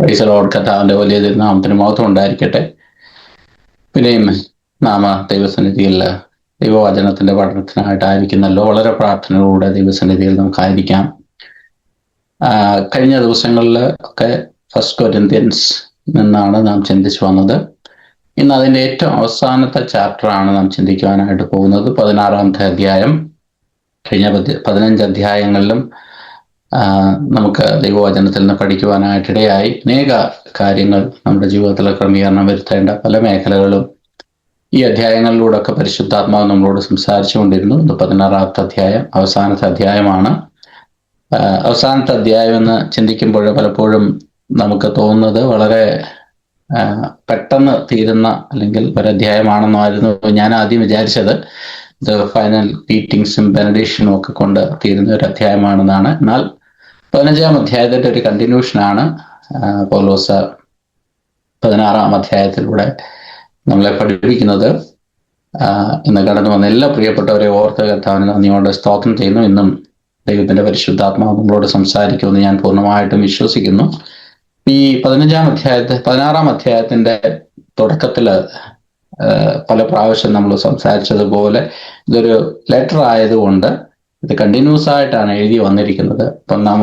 Price the Lord. കർത്താവിന്റെ വലിയ നാമത്തിന് മഹത്വം ഉണ്ടായിരിക്കട്ടെ. പിന്നെയും നാമ ദൈവസന്നിധിയിൽ ദൈവവചനത്തിന്റെ പഠനത്തിനായിട്ടായിരിക്കുന്നല്ലോ. വളരെ പ്രാർത്ഥനയോടെ ദൈവസന്നിധിയിൽ നമുക്കായിരിക്കാം. കഴിഞ്ഞ ദിവസങ്ങളിൽ ഒക്കെ ഫസ്റ്റ് കൊരിന്ത്യൻസ് നിന്നാണ് നാം ചിന്തിച്ചു വന്നത്. ഇന്ന് അതിൻ്റെ ഏറ്റവും അവസാനത്തെ ചാപ്റ്ററാണ് നാം ചിന്തിക്കുവാനായിട്ട് പോകുന്നത്. 16-ാമത്തെ അധ്യായം. കഴിഞ്ഞ 15 അധ്യായങ്ങളിലും നമുക്ക് ദൈവവചനത്തിൽ നിന്ന് പഠിക്കുവാനായിട്ടിടയായി. അനേക കാര്യങ്ങൾ നമ്മുടെ ജീവിതത്തിലെ ക്രമീകരണം വരുത്തേണ്ട പല മേഖലകളും ഈ അധ്യായങ്ങളിലൂടെ ഒക്കെ പരിശുദ്ധാത്മാവ് നമ്മളോട് സംസാരിച്ചുകൊണ്ടിരുന്നു. ഇത് 16-ാമത്തെ അധ്യായം, അവസാനത്തെ അധ്യായമാണ്. അവസാനത്തെ അധ്യായം എന്ന് ചിന്തിക്കുമ്പോൾ പലപ്പോഴും നമുക്ക് തോന്നുന്നത് വളരെ പെട്ടെന്ന് തീരുന്ന അല്ലെങ്കിൽ ഒരധ്യായമാണെന്നായിരുന്നു ഞാൻ ആദ്യം വിചാരിച്ചത്. ഇത് ഫൈനൽ മീറ്റിംഗ്സും ബെനഡിക്ഷനും ഒക്കെ കൊണ്ട് തീരുന്ന ഒരു അധ്യായമാണെന്നാണ്. എന്നാൽ 15-ാം അധ്യായത്തിന്റെ ഒരു കണ്ടിന്യൂഷനാണ് പൗലോസ് 16-ാം അധ്യായത്തിലൂടെ നമ്മളെ പഠിപ്പിക്കുന്നത്. ഇന്ന് കടന്നു വന്ന എല്ലാ പ്രിയപ്പെട്ടവരെ ഓർത്ത് കർത്താവിന് നന്ദിയോടെ സ്തോത്രം ചെയ്യുന്നു. ഇന്നും ദൈവത്തിന്റെ പരിശുദ്ധാത്മാവ് നമ്മളോട് സംസാരിക്കുമെന്ന് ഞാൻ പൂർണ്ണമായിട്ടും വിശ്വസിക്കുന്നു. ഈ 16-ാം അധ്യായത്തിന്റെ തുടക്കത്തിൽ പല പ്രാവശ്യം നമ്മൾ സംസാരിച്ചതുപോലെ ഇതൊരു ലെറ്റർ ആയതുകൊണ്ട് ഇത് കണ്ടിന്യൂസ് ആയിട്ടാണ് എഴുതി വന്നിരിക്കുന്നത്. ഇപ്പം നാം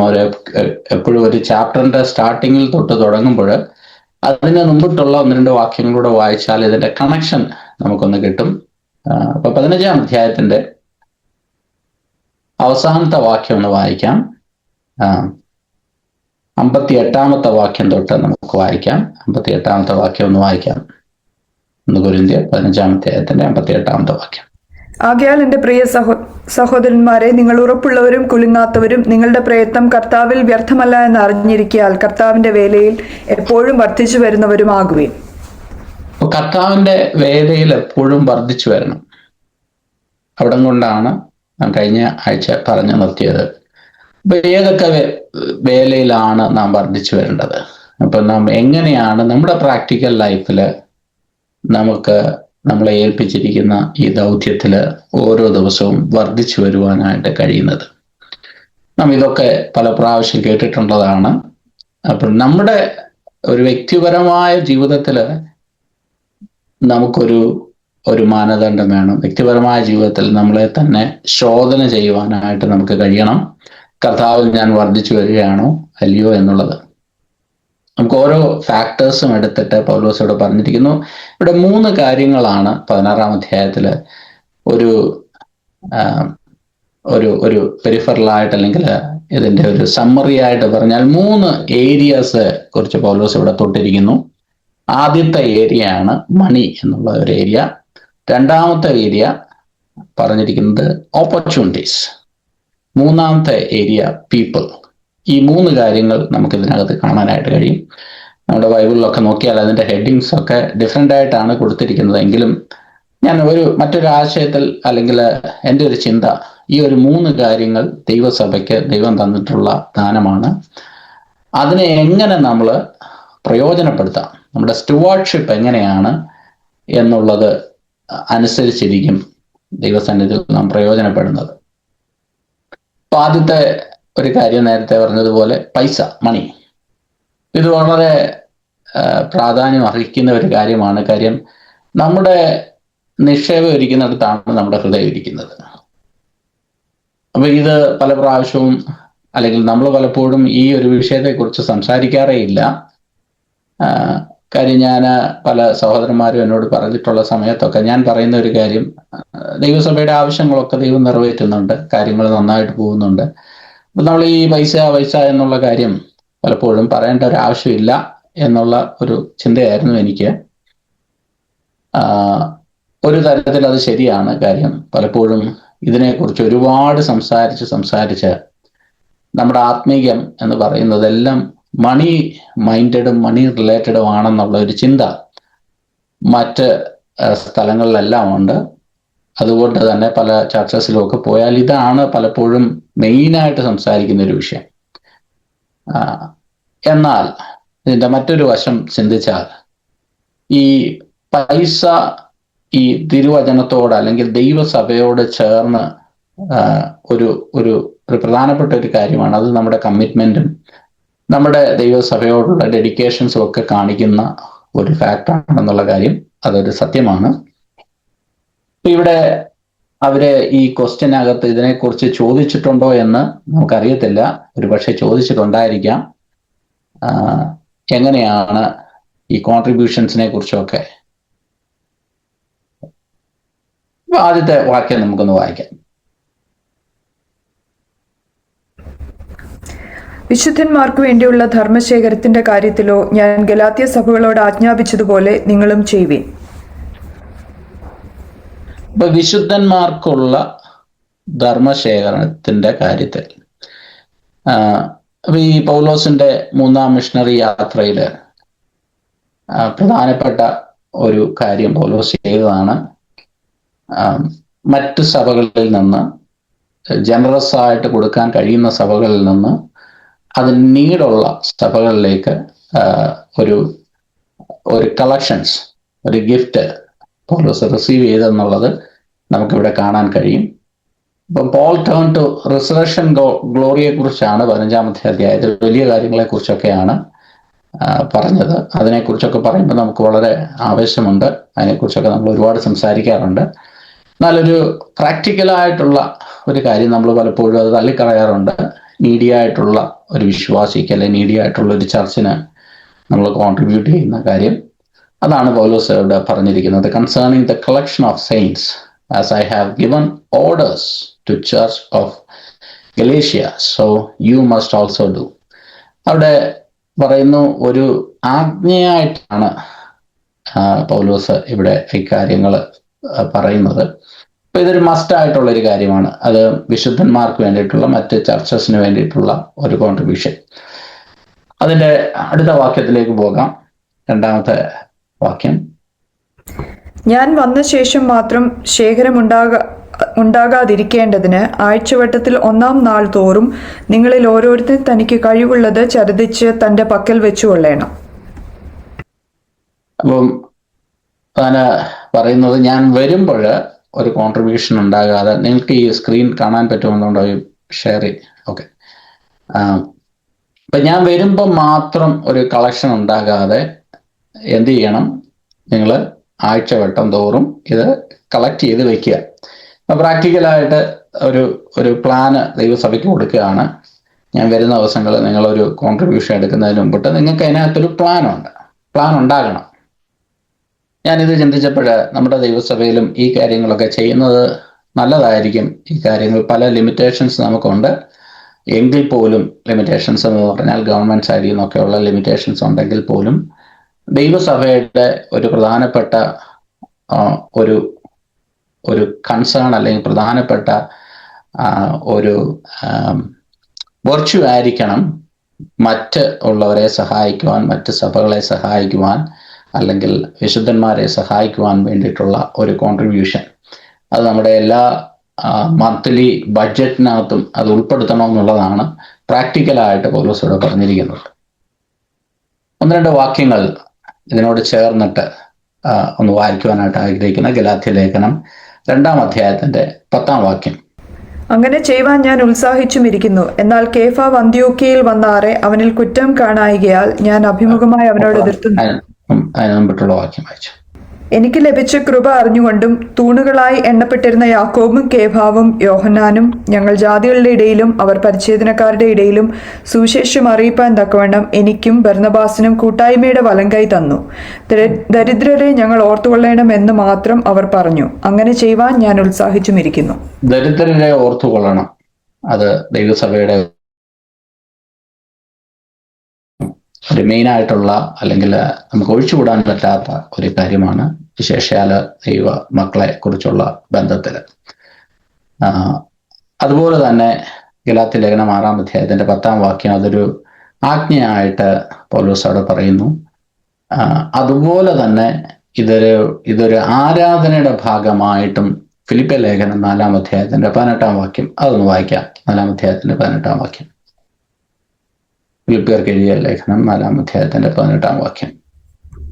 എപ്പോഴും ഒരു ചാപ്റ്ററിന്റെ സ്റ്റാർട്ടിങ്ങിൽ തൊട്ട് തുടങ്ങുമ്പോൾ അതിന് മുമ്പിട്ടുള്ള 1-2 വാക്യങ്ങളൂടെ വായിച്ചാൽ ഇതിന്റെ കണക്ഷൻ നമുക്കൊന്ന് കിട്ടും. അപ്പൊ 15-ാം അധ്യായത്തിന്റെ അവസാനത്തെ വാക്യം ഒന്ന് വായിക്കാം. 58-ാമത്തെ വാക്യം തൊട്ട് നമുക്ക് വായിക്കാം. 58-ാമത്തെ വാക്യം ഒന്ന് വായിക്കാം. 1 കൊരിന്ത്യർ 15-ാം അധ്യായത്തിന്റെ 58-ാമത്തെ വാക്യം. ആകയാൽ എൻ്റെ പ്രിയ സഹോദരന്മാരെ, നിങ്ങൾ ഉറപ്പുള്ളവരും കുലുങ്ങാത്തവരും നിങ്ങളുടെ പ്രയത്നം കർത്താവിൽ വ്യർത്ഥമല്ല എന്ന് അറിഞ്ഞിരിക്കയാൽ കർത്താവിന്റെ വേലയിൽ എപ്പോഴും വർദ്ധിച്ചു വരുന്നവരുമാകുവേ. കർത്താവിന്റെ വേലയിൽ എപ്പോഴും വർദ്ധിച്ചു വരണം. അവിടം കൊണ്ടാണ് നാം കഴിഞ്ഞ ആഴ്ച പറഞ്ഞു നിർത്തിയത്. അപ്പൊ ഏതൊക്കെ വേലയിലാണ് നാം വർദ്ധിച്ചു വരേണ്ടത്? അപ്പൊ നാം എങ്ങനെയാണ് നമ്മുടെ പ്രാക്ടിക്കൽ ലൈഫില് നമുക്ക് നമ്മളെ ഏൽപ്പിച്ചിരിക്കുന്ന ഈ ദൗത്യത്തിൽ ഓരോ ദിവസവും വർദ്ധിച്ചു വരുവാനായിട്ട് കഴിയുന്നത്? നാം ഇതൊക്കെ പല പ്രാവശ്യം കേട്ടിട്ടുള്ളതാണ്. അപ്പോൾ നമ്മുടെ ഒരു വ്യക്തിപരമായ ജീവിതത്തിൽ നമുക്കൊരു മാനദണ്ഡം വേണം. വ്യക്തിപരമായ ജീവിതത്തിൽ നമ്മളെ തന്നെ ശോധന ചെയ്യുവാനായിട്ട് നമുക്ക് കഴിയണം. കർത്താവിൽ ഞാൻ വർദ്ധിച്ചു വരികയാണോ അല്ലയോ എന്നുള്ളത്. നമുക്ക് ഓരോ ഫാക്ടേഴ്സും എടുത്തിട്ട് പൗലോസോട് പറഞ്ഞിരിക്കുന്നു. ഇവിടെ 3 കാര്യങ്ങളാണ് 16-ാം അധ്യായത്തിൽ ഒരു പെരിഫറലായിട്ട് അല്ലെങ്കിൽ ഇതിന്റെ ഒരു സമ്മറി ആയിട്ട് പറഞ്ഞാൽ 3 ഏരിയാസ് കുറിച്ച് പൗലോസ് ഇവിടെ തൊട്ടിരിക്കുന്നു. ആദ്യത്തെ ഏരിയ ആണ് മണി എന്നുള്ള ഒരു ഏരിയ. 2-ാമത്തെ ഏരിയ പറഞ്ഞിരിക്കുന്നത് ഓപ്പർച്യൂണിറ്റീസ്. 3-ാമത്തെ ഏരിയ പീപ്പിൾ. ഈ 3 കാര്യങ്ങൾ നമുക്ക് ഇതിനകത്ത് കാണാനായിട്ട് കഴിയും. നമ്മുടെ ബൈബിളിലൊക്കെ നോക്കിയാൽ അതിന്റെ ഹെഡിങ്സ് ഒക്കെ ഡിഫറെൻ്റ് ആയിട്ടാണ് കൊടുത്തിരിക്കുന്നത്. എങ്കിലും ഞാൻ മറ്റൊരു ആശയത്തിൽ അല്ലെങ്കിൽ എൻ്റെ ഒരു ചിന്ത, ഈ ഒരു 3 കാര്യങ്ങൾ ദൈവസഭയ്ക്ക് ദൈവം തന്നിട്ടുള്ള ദാനമാണ്. അതിനെ എങ്ങനെ നമ്മൾ പ്രയോജനപ്പെടുത്താം, നമ്മുടെ സ്റ്റുവാർഡ്ഷിപ്പ് എങ്ങനെയാണ് എന്നുള്ളത് അനുസരിച്ചിരിക്കും ദൈവസന്നിധിയിൽ നാം പ്രയോജനപ്പെടുന്നത്. അപ്പൊ ആദ്യത്തെ ഒരു കാര്യം നേരത്തെ പറഞ്ഞതുപോലെ പൈസ, മണി. ഇത് വളരെ പ്രാധാന്യം അർഹിക്കുന്ന ഒരു കാര്യമാണ്. കാര്യം നമ്മുടെ നിക്ഷേപം ഇരിക്കുന്നിടത്താണ് നമ്മുടെ ഹൃദയം ഇരിക്കുന്നത്. അപ്പൊ ഇത് പല പ്രാവശ്യവും അല്ലെങ്കിൽ നമ്മൾ പലപ്പോഴും ഈ ഒരു വിഷയത്തെക്കുറിച്ച് സംസാരിക്കാറേ ഇല്ല. കാര്യം ഞാൻ പല സഹോദരന്മാരും എന്നോട് പറഞ്ഞിട്ടുള്ള സമയത്തൊക്കെ ഞാൻ പറയുന്ന ഒരു കാര്യം, ദൈവസഭയുടെ ആവശ്യങ്ങളൊക്കെ ദൈവം നിറവേറ്റുന്നുണ്ട്, കാര്യങ്ങൾ നന്നായിട്ട് പോകുന്നുണ്ട്. അപ്പൊ നമ്മൾ ഈ പൈസ എന്നുള്ള കാര്യം പലപ്പോഴും പറയേണ്ട ഒരു ആവശ്യമില്ല എന്നുള്ള ഒരു ചിന്തയായിരുന്നു എനിക്ക്. ഒരു തരത്തിൽ അത് ശരിയാണ്. കാര്യം പലപ്പോഴും ഇതിനെക്കുറിച്ച് ഒരുപാട് സംസാരിച്ച് നമ്മുടെ ആത്മീയം എന്ന് പറയുന്നതെല്ലാം മണി മൈൻഡഡും മണി റിലേറ്റഡും ആണെന്നുള്ള ഒരു ചിന്ത മറ്റ് സ്ഥലങ്ങളിലെല്ലാം ഉണ്ട്. അതുകൊണ്ട് തന്നെ പല ചർച്ചസിലുമൊക്കെ പോയാൽ ഇതാണ് പലപ്പോഴും മെയിനായിട്ട് സംസാരിക്കുന്ന ഒരു വിഷയം. എന്നാൽ ഇതിൻ്റെ മറ്റൊരു വശം ചിന്തിച്ചാൽ, ഈ പൈസ ഈ തിരുവചനത്തോട് അല്ലെങ്കിൽ ദൈവസഭയോട് ചേർന്ന് ഒരു പ്രധാനപ്പെട്ട ഒരു കാര്യമാണ്. അത് നമ്മുടെ കമ്മിറ്റ്മെന്റും നമ്മുടെ ദൈവസഭയോടുള്ള ഡെഡിക്കേഷൻസും ഒക്കെ കാണിക്കുന്ന ഒരു ഫാക്ടറാണെന്നുള്ള കാര്യം അതൊരു സത്യമാണ്. ഇവിടെ അവര് ഈ ക്വസ്റ്റ്യനകത്ത് ഇതിനെക്കുറിച്ച് ചോദിച്ചിട്ടുണ്ടോ എന്ന് നമുക്കറിയത്തില്ല. ഒരു പക്ഷെ ചോദിച്ചിട്ടുണ്ടായിരിക്കാം. എങ്ങനെയാണ് ഈ കോൺട്രിബ്യൂഷൻസിനെ കുറിച്ചൊക്കെ. ആദ്യത്തെ വാക്യം നമുക്കൊന്ന് വായിക്കാം. വിശുദ്ധന്മാർക്ക് വേണ്ടിയുള്ള ധർമ്മശേഖരത്തിന്റെ കാര്യത്തിലോ ഞാൻ ഗലാത്യ സഭകളോട് ആജ്ഞാപിച്ചതുപോലെ നിങ്ങളും ചെയ്യുവിൻ. ഇപ്പൊ വിശുദ്ധന്മാർക്കുള്ള ധർമ്മശേഖരണത്തിന്റെ കാര്യത്തിൽ അപ്പൊ ഈ പൗലോസിന്റെ 3-ാം മിഷണറി യാത്രയില് പ്രധാനപ്പെട്ട ഒരു കാര്യം പൗലോസ് ചെയ്തതാണ്. മറ്റ് സഭകളിൽ നിന്ന് ജനറസ് ആയിട്ട് കൊടുക്കാൻ കഴിയുന്ന സഭകളിൽ നിന്ന് അതിന് നീടുള്ള സഭകളിലേക്ക് ഒരു കളക്ഷൻസ്, ഒരു ഗിഫ്റ്റ് പൗലോസ് റിസീവ് ചെയ്തെന്നുള്ളത് നമുക്കിവിടെ കാണാൻ കഴിയും. ഇപ്പം പോൾ ടേൺ ടു റിസറക്ഷൻ ഗ്ലോറിയെ കുറിച്ചാണ് 15-ാമത്തെ അധ്യായത്തിൽ വലിയ കാര്യങ്ങളെ കുറിച്ചൊക്കെയാണ് പറഞ്ഞത്. അതിനെക്കുറിച്ചൊക്കെ പറയുമ്പോൾ നമുക്ക് വളരെ ആവേശമുണ്ട്. അതിനെക്കുറിച്ചൊക്കെ നമ്മൾ ഒരുപാട് സംസാരിക്കാറുണ്ട്. എന്നാലൊരു പ്രാക്ടിക്കലായിട്ടുള്ള ഒരു കാര്യം നമ്മൾ പലപ്പോഴും അത് തള്ളിക്കളയാറുണ്ട്. നീഡിയായിട്ടുള്ള ഒരു വിശ്വാസിക്ക് അല്ലെങ്കിൽ നീഡിയായിട്ടുള്ള ഒരു ചർച്ചിന് നമ്മൾ കോൺട്രിബ്യൂട്ട് ചെയ്യുന്ന കാര്യം, അതാണ് പൗലോസ് ഇവിടെ പറഞ്ഞിരിക്കുന്നത്. Concerning the collection of saints as I have given orders to church of Galatia so you must also do. അവിടെ പറയുന്നു, ഒരു ആജ്ഞയായിട്ടാണ് പൗലോസ് ഇവിടെ ഇക്കാര്യങ്ങൾ പറയുന്നത്. അപ്പൊ ഇതൊരു മസ്റ്റ് ആയിട്ടുള്ള ഒരു കാര്യമാണ്. അത് വിശുദ്ധന്മാർക്ക് വേണ്ടിയിട്ടുള്ള, മറ്റ് ചർച്ചസിന് വേണ്ടിയിട്ടുള്ള ഒരു കോൺട്രിബ്യൂഷൻ. അതിന്റെ അടുത്ത വാക്യത്തിലേക്ക് പോകാം. 2-ാമത്തെ വാക്യം. ഞാൻ വന്ന ശേഷം മാത്രം ശേഖരം ഉണ്ടാകാതിരിക്കേണ്ടതിന് ആഴ്ചവട്ടത്തിൽ 1-ാം നാൾ തോറും നിങ്ങളിൽ ഓരോരുത്തരും തനിക്ക് കഴിവുള്ളത് ചരിതിച്ച് തന്റെ പക്കൽ വെച്ചുകൊള്ളണം. അപ്പം താന് പറയുന്നത്, ഞാൻ വരുമ്പോൾ ഒരു കോൺട്രിബ്യൂഷൻ ഉണ്ടാകാതെ, നിങ്ങൾക്ക് ഈ സ്ക്രീൻ കാണാൻ പറ്റുമെന്നുണ്ടോ? Share okay. അപ്പൊ ഞാൻ വരുമ്പോൾ മാത്രം ഒരു കളക്ഷൻ ഉണ്ടാകാതെ എന്ത് ചെയ്യണം? നിങ്ങൾ ആഴ്ചവട്ടം തോറും ഇത് കളക്ട് ചെയ്ത് വെക്കുക. അപ്പൊ പ്രാക്ടിക്കലായിട്ട് ഒരു പ്ലാന് ദൈവസഭയ്ക്ക് കൊടുക്കുകയാണ്. ഞാൻ വരുന്ന ദിവസങ്ങളിൽ നിങ്ങളൊരു കോൺട്രിബ്യൂഷൻ എടുക്കുന്നതിന് മുമ്പിട്ട് നിങ്ങൾക്ക് അതിനകത്തൊരു പ്ലാൻ ഉണ്ടാകണം. ഞാനിത് ചിന്തിച്ചപ്പോൾ നമ്മുടെ ദൈവസഭയിലും ഈ കാര്യങ്ങളൊക്കെ ചെയ്യുന്നത് നല്ലതായിരിക്കും. ഈ കാര്യങ്ങൾ പല ലിമിറ്റേഷൻസ് നമുക്കുണ്ട്. എങ്കിൽ പോലും ലിമിറ്റേഷൻസ് എന്ന് പറഞ്ഞാൽ ഗവൺമെന്റ് സൈഡിൽ നിന്നൊക്കെയുള്ള ലിമിറ്റേഷൻസ് ഉണ്ടെങ്കിൽ പോലും ദൈവസഭയുടെ ഒരു പ്രധാനപ്പെട്ട ഒരു കൺസേൺ അല്ലെങ്കിൽ പ്രധാനപ്പെട്ട ഒരു വെർച്യു ആയിരിക്കണം മറ്റ് ഉള്ളവരെ സഹായിക്കുവാൻ, മറ്റ് സഭകളെ സഹായിക്കുവാൻ, അല്ലെങ്കിൽ വിശുദ്ധന്മാരെ സഹായിക്കുവാൻ വേണ്ടിയിട്ടുള്ള ഒരു കോൺട്രിബ്യൂഷൻ. അത് നമ്മുടെ എല്ലാ മന്ത്ലി ബഡ്ജറ്റിനകത്തും അത് ഉൾപ്പെടുത്തണമെന്നുള്ളതാണ് പ്രാക്ടിക്കലായിട്ട് പൗലോസ് ഇവിടെ പറഞ്ഞിരിക്കുന്നത്. 1-2 വാക്യങ്ങൾ ഇതിനോട് ചേർന്നിട്ട് ഒന്ന് വായിക്കുവാനായിട്ട് ആഗ്രഹിക്കുന്ന ഗലാത്യ ലേഖനം 2-ാം അധ്യായത്തിന്റെ 10-ാം വാക്യം. അങ്ങനെ ചെയ്യുവാൻ ഞാൻ ഉത്സാഹിച്ചുമിരിക്കുന്നു. എന്നാൽ കേഫാവ് അന്ത്യോക്യയിൽ വന്നാറെ അവനിൽ കുറ്റം കാണായികയാൽ ഞാൻ അഭിമുഖമായി അവനോട് എതിർത്തുന്നു. അതിന് മുമ്പിട്ടുള്ള വാക്യം വായിച്ചു. എനിക്ക് ലഭിച്ച കൃപ അറിഞ്ഞുകൊണ്ടും തൂണുകളായി എണ്ണപ്പെട്ടിരുന്ന യാക്കോബും കേഫാവും യോഹന്നാനും ഞങ്ങൾ ജാതികളുടെ ഇടയിലും അവർ പരിച്ഛേദനക്കാരുടെ ഇടയിലും സുവിശേഷം അറിയിപ്പാൻ തക്കവണ്ണം എനിക്കും ബർന്നബാസിനും കൂട്ടായ്മയുടെ വലങ്കൈ തന്നു. ദരിദ്രരെ ഞങ്ങൾ ഓർത്തുകൊള്ളണമെന്ന് മാത്രം അവർ പറഞ്ഞു. അങ്ങനെ ചെയ്യുവാൻ ഞാൻ ഉത്സാഹിച്ചുമിരിക്കുന്നു. ദരിദ്രരെ ഓർത്തുകൊള്ളണം. അത് ദൈവസഭയുടെ ഒരു മെയിൻ ആയിട്ടുള്ള, അല്ലെങ്കിൽ നമുക്ക് ഒഴിച്ചുകൂടാൻ പറ്റാത്ത ഒരു കാര്യമാണ്, വിശേഷാൽ ദൈവ മക്കളെ കുറിച്ചുള്ള ബന്ധത്തിൽ. അതുപോലെ തന്നെ ഗലാത്യ ലേഖനം 6-ാം അധ്യായത്തിന്റെ 10-ാം വാക്യം അതൊരു ആജ്ഞയായിട്ട് പൗലോസ് അവിടെ പറയുന്നു. അതുപോലെ തന്നെ ഇതൊരു ആരാധനയുടെ ഭാഗമായിട്ടും ഫിലിപ്പിയ ലേഖനം 4-ാം അധ്യായത്തിന്റെ 18-ാം വാക്യം അതൊന്ന് വായിക്കാം. 4-ാം അധ്യായത്തിന്റെ 18-ാം വാക്യം. ഫിലിപ്പിയർക്ക് എഴുതിയ ലേഖനം 4-ാം അധ്യായത്തിന്റെ 18-ാം വാക്യം.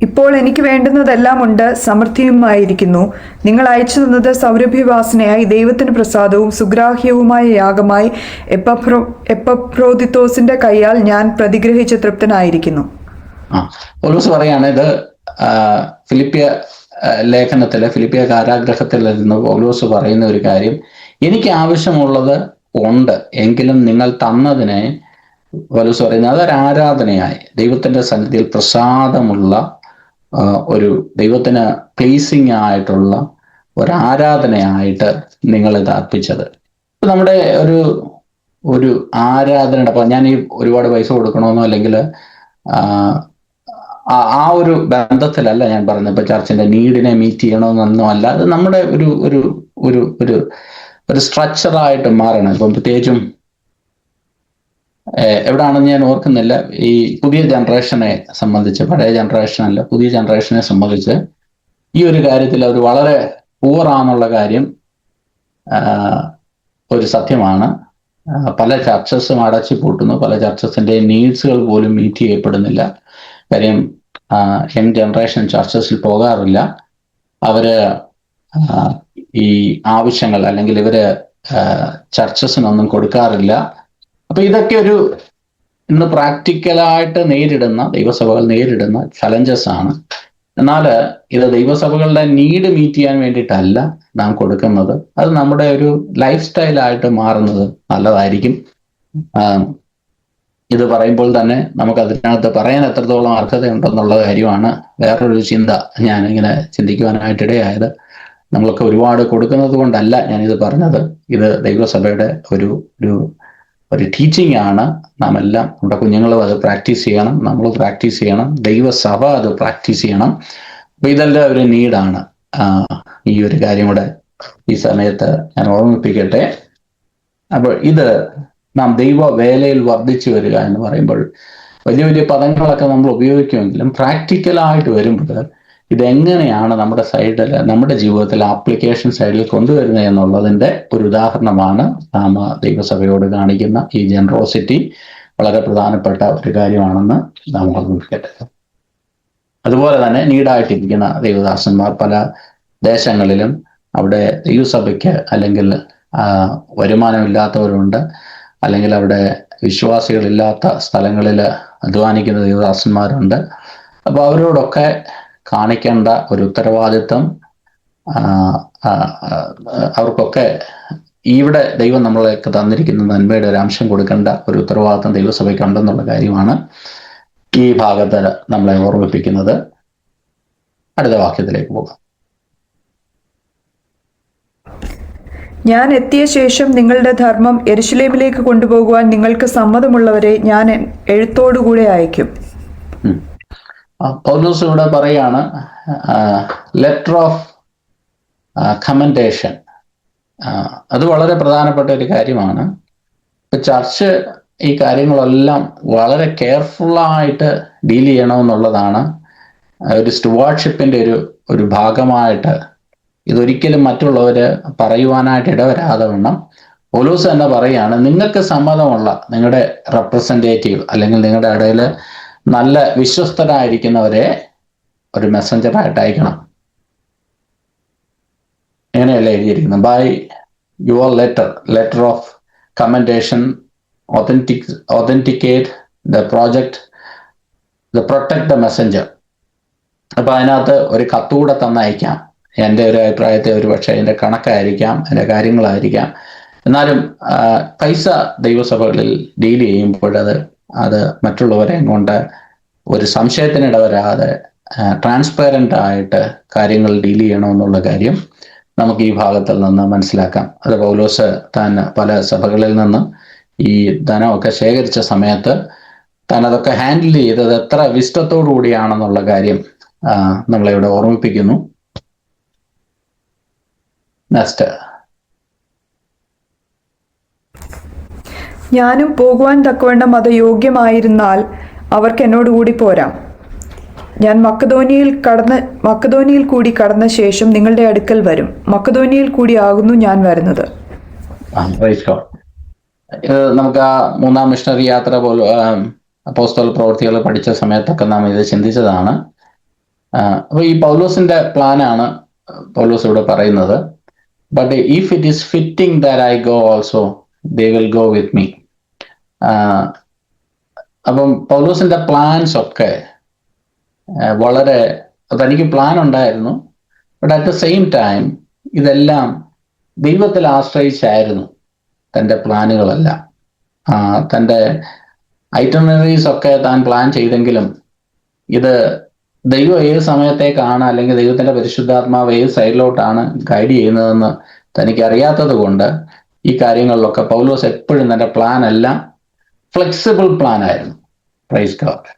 ഇപ്പോൾ എനിക്ക് വേണ്ടുന്നതെല്ലാം ഉണ്ട്, സമൃദ്ധിയുമായിരിക്കുന്നു. നിങ്ങൾ അയച്ചു തന്നത് സൗരഭ്യവാസനയായി ദൈവത്തിന് പ്രസാദവും സുഗ്രാഹ്യവുമായ യാഗമായി എപ്പഫ്രോദിത്തോസിന്റെ കൈയാൽ ഞാൻ പ്രതിഗ്രഹിച്ച് തൃപ്തനായിരിക്കുന്നു. പൗലോസ് പറയാണ് ഇത് ഫിലിപ്പിയ ലേഖനത്തിലെ ഫിലിപ്പിയ കാരാഗ്രഹത്തിൽ നിന്ന് പൗലോസ് പറയുന്ന ഒരു കാര്യം, എനിക്ക് ആവശ്യമുള്ളത് ഉണ്ട്, എങ്കിലും നിങ്ങൾ തന്നതിനെ പൗലോസ് പറയുന്നത് അതൊരു ആരാധനയായി ദൈവത്തിന്റെ സന്നിധിയിൽ പ്രസാദമുള്ള ഒരു ദൈവത്തിന് പ്ലീസിങ് ആയിട്ടുള്ള ഒരു ആരാധനയായിട്ട് നിങ്ങൾ ഇത് അർപ്പിച്ചത്. നമ്മുടെ ഒരു ആരാധനയുടെ, അപ്പൊ ഞാൻ ഈ ഒരുപാട് പൈസ കൊടുക്കണമെന്നോ അല്ലെങ്കിൽ ആ ഒരു ബന്ധത്തിലല്ല ഞാൻ പറയുന്നത്. ഇപ്പൊ ചർച്ചിന്റെ നീഡിനെ മീറ്റ് ചെയ്യണമെന്നൊന്നും അല്ല. അത് നമ്മുടെ ഒരു ഒരു ഒരു ഒരു ഒരു സ്ട്രക്ചറായിട്ട് മാറണം. ഇപ്പം പ്രത്യേകിച്ചും എവിടാണെന്ന് ഞാൻ ഓർക്കുന്നില്ല, ഈ പുതിയ ജനറേഷനെ സംബന്ധിച്ച്, പഴയ ജനറേഷൻ അല്ല പുതിയ ജനറേഷനെ സംബന്ധിച്ച് ഈ ഒരു കാര്യത്തിൽ അവർ വളരെ പൂറാന്നുള്ള കാര്യം ഒരു സത്യമാണ്. പല ചർച്ചസും അടച്ചു പൂട്ടുന്നു, പല ചർച്ചസിന്റെ നീഡ്സുകൾ പോലും മീറ്റ് ചെയ്യപ്പെടുന്നില്ല. കാര്യം യങ് ജനറേഷൻ ചർച്ചസിൽ പോകാറില്ല. അവര് ഈ ആവശ്യങ്ങൾ അല്ലെങ്കിൽ ഇവര് ചർച്ചസിനൊന്നും കൊടുക്കാറില്ല. അപ്പൊ ഇതൊക്കെ ഇന്ന് പ്രാക്ടിക്കലായിട്ട് നേരിടുന്ന ദൈവസഭകൾ നേരിടുന്ന ചലഞ്ചസ് ആണ്. എന്നാൽ ഇത് ദൈവസഭകളുടെ നീഡ് മീറ്റ് ചെയ്യാൻ വേണ്ടിയിട്ടല്ല നാം കൊടുക്കുന്നത്. അത് നമ്മുടെ ഒരു ലൈഫ് സ്റ്റൈലായിട്ട് മാറുന്നത് നല്ലതായിരിക്കും. ഇത് പറയുമ്പോൾ തന്നെ നമുക്ക് അതിനകത്ത് പറയാൻ എത്രത്തോളം അർഹതയുണ്ടെന്നുള്ള കാര്യമാണ് വേറൊരു ചിന്ത ഞാൻ ഇങ്ങനെ ചിന്തിക്കുവാനായിട്ടിടയായത്. നമ്മളൊക്കെ ഒരുപാട് കൊടുക്കുന്നത് കൊണ്ടല്ല ഞാനിത് പറഞ്ഞത്. ഇത് ദൈവസഭയുടെ ഒരു ടീച്ചിങ് ആണ്. നാം എല്ലാം, നമ്മുടെ കുഞ്ഞുങ്ങളും അത് പ്രാക്ടീസ് ചെയ്യണം, നമ്മൾ പ്രാക്ടീസ് ചെയ്യണം, ദൈവസഭ അത് പ്രാക്ടീസ് ചെയ്യണം. അപ്പൊ ഇതെല്ലാം ഒരു നീഡാണ്. ഈ ഒരു കാര്യം കൂടെ ഈ സമയത്ത് ഞാൻ ഓർമ്മിപ്പിക്കട്ടെ. അപ്പോൾ ഇത് നാം ദൈവ വേലയിൽ വർദ്ധിച്ചു വരിക എന്ന് പറയുമ്പോൾ വലിയ വലിയ പദങ്ങളൊക്കെ നമ്മൾ ഉപയോഗിക്കുമെങ്കിലും പ്രാക്ടിക്കലായിട്ട് വരുമ്പോൾ ഇതെങ്ങനെയാണ് നമ്മുടെ സൈഡിൽ, നമ്മുടെ ജീവിതത്തിൽ ആപ്ലിക്കേഷൻ സൈഡിൽ കൊണ്ടുവരുന്നത് എന്നുള്ളതിൻ്റെ ഒരു ഉദാഹരണമാണ് നാം ദൈവസഭയോട് കാണിക്കുന്ന ഈ ജനറോസിറ്റി. വളരെ പ്രധാനപ്പെട്ട ഒരു കാര്യമാണെന്ന് നാം ഓർമ്മിക്കട്ടെ. അതുപോലെ തന്നെ നീഡായിട്ടിരിക്കുന്ന ദൈവദാസന്മാർ പല ദേശങ്ങളിലും, അവിടെ ദൈവസഭയ്ക്ക് അല്ലെങ്കിൽ വരുമാനമില്ലാത്തവരുണ്ട്, അല്ലെങ്കിൽ അവിടെ വിശ്വാസികളില്ലാത്ത സ്ഥലങ്ങളിൽ അധ്വാനിക്കുന്ന ദൈവദാസന്മാരുണ്ട്. അപ്പോൾ അവരോടൊക്കെ കാണിക്കേണ്ട ഒരു ഉത്തരവാദിത്വം, അവർക്കൊക്കെ ഇവിടെ ദൈവം നമ്മളെയൊക്കെ തന്നിരിക്കുന്ന നന്മയുടെ ഒരു അംശം കൊടുക്കേണ്ട ഒരു ഉത്തരവാദിത്വം ദൈവസഭയ്ക്ക് ഉണ്ടെന്നുള്ള കാര്യമാണ് ഈ ഭാഗത്ത് നമ്മളെ ഓർമ്മിപ്പിക്കുന്നത്. അടുത്ത വാക്യത്തിലേക്ക് പോകാം. ഞാൻ എത്തിയ ശേഷം നിങ്ങളുടെ ധർമ്മം യെരുശലേമിലേക്ക് കൊണ്ടുപോകുവാൻ നിങ്ങൾക്ക് സമ്മതമുള്ളവരെ ഞാൻ എഴുത്തോടുകൂടെ അയക്കും. പൗലോസ് ഇവിടെ പറയാണ് ലെറ്റർ ഓഫ് കമൻഡേഷൻ. അത് വളരെ പ്രധാനപ്പെട്ട ഒരു കാര്യമാണ്. ചർച്ച് ഈ കാര്യങ്ങളെല്ലാം വളരെ കെയർഫുള്ളായിട്ട് ഡീൽ ചെയ്യണമെന്നുള്ളതാണ് ഒരു സ്റ്റുവാർഡ്ഷിപ്പിന്റെ ഒരു ഭാഗമായിട്ട്. ഇതൊരിക്കലും മറ്റുള്ളവര് പറയുവാനായിട്ട് ഇടവരാതെ വണ്ണം പൗലോസ് തന്നെ പറയാണ്, നിങ്ങൾക്ക് സമ്മതമുള്ള നിങ്ങളുടെ റെപ്രസെൻറ്റേറ്റീവ് അല്ലെങ്കിൽ നിങ്ങളുടെ ഇടയിൽ നല്ല വിശ്വസ്തരായിരിക്കുന്നവരെ ഒരു മെസ്സഞ്ചറായിട്ട് അയക്കണം. എങ്ങനെയല്ല എഴുതിയിരിക്കുന്നത്? By your letter of commendation authenticate the project, the protect the messenger. അപ്പൊ അതിനകത്ത് ഒരു കത്തുകൂടെ തന്നയക്കാം. എൻ്റെ ഒരു അഭിപ്രായത്തെ ഒരു പക്ഷേ അതിൻ്റെ കണക്കായിരിക്കാം, അതിൻ്റെ കാര്യങ്ങളായിരിക്കാം. എന്നാലും പൈസ ദൈവസഭകളിൽ ഡീൽ ചെയ്യുമ്പോൾ അത് മറ്റുള്ളവരെ കൊണ്ട് ഒരു സംശയത്തിനിട വരാതെ ട്രാൻസ്പെറൻ്റ് ആയിട്ട് കാര്യങ്ങൾ ഡീൽ ചെയ്യണമെന്നുള്ള കാര്യം നമുക്ക് ഈ ഭാഗത്തിൽ നിന്ന് മനസ്സിലാക്കാം. അത് പൗലോസ് താൻ പല സഭകളിൽ നിന്ന് ഈ ധനമൊക്കെ ശേഖരിച്ച സമയത്ത് താൻ അതൊക്കെ ഹാൻഡിൽ ചെയ്തത് എത്ര വിസ്റ്റത്തോടു കൂടിയാണെന്നുള്ള കാര്യം നമ്മളെ ഇവിടെ ഓർമ്മിപ്പിക്കുന്നു. നെക്സ്റ്റ്. ഞാനും പോകുവാൻ തക്കവണ്ണം അത് യോഗ്യമായിരുന്നാൽ അവർക്ക് എന്നോടുകൂടി പോരാം. ഞാൻ മക്കദോനിയിൽ കൂടി കടന്ന ശേഷം നിങ്ങളുടെ അടുക്കൽ വരും. മക്കദോനിയിൽ കൂടി ആകുന്നു ഞാൻ വരുന്നത്. നമുക്ക് ആ മൂന്നാം മിഷണറി യാത്ര പോലും അപ്പോസ്തല പ്രവൃത്തികൾ പഠിച്ച സമയത്തൊക്കെ നാം ഇത് ചിന്തിച്ചതാണ്. അപ്പൊ ഈ പൗലോസിന്റെ പ്ലാനാണ് പൗലോസ് ഇവിടെ പറയുന്നത്. But if it is fitting that I go also they will go with me. അപ്പം പൗലോസിന്റെ പ്ലാൻസ് ഒക്കെ വളരെ, തനിക്ക് പ്ലാൻ ഉണ്ടായിരുന്നു. But at the same time ഇതെല്ലാം ദൈവത്തിൽ ആശ്രയിച്ചായിരുന്നു തൻ്റെ പ്ലാനുകളെല്ലാം. തൻ്റെ ഐറ്റനറീസ് ഒക്കെ താൻ പ്ലാൻ ചെയ്തെങ്കിലും ഇത് ദൈവം ഏത് സമയത്തേക്കാണ്, അല്ലെങ്കിൽ ദൈവത്തിന്റെ പരിശുദ്ധാത്മാവ് ഏത് സൈഡിലോട്ടാണ് ഗൈഡ് ചെയ്യുന്നതെന്ന് തനിക്ക് അറിയാത്തത് കൊണ്ട് ഈ കാര്യങ്ങളിലൊക്കെ പൗലോസ് എപ്പോഴും തൻ്റെ പ്ലാൻ എല്ലാം ഫ്ലെക്സിബിൾ പ്ലാൻ ആയിരുന്നു. Praise God.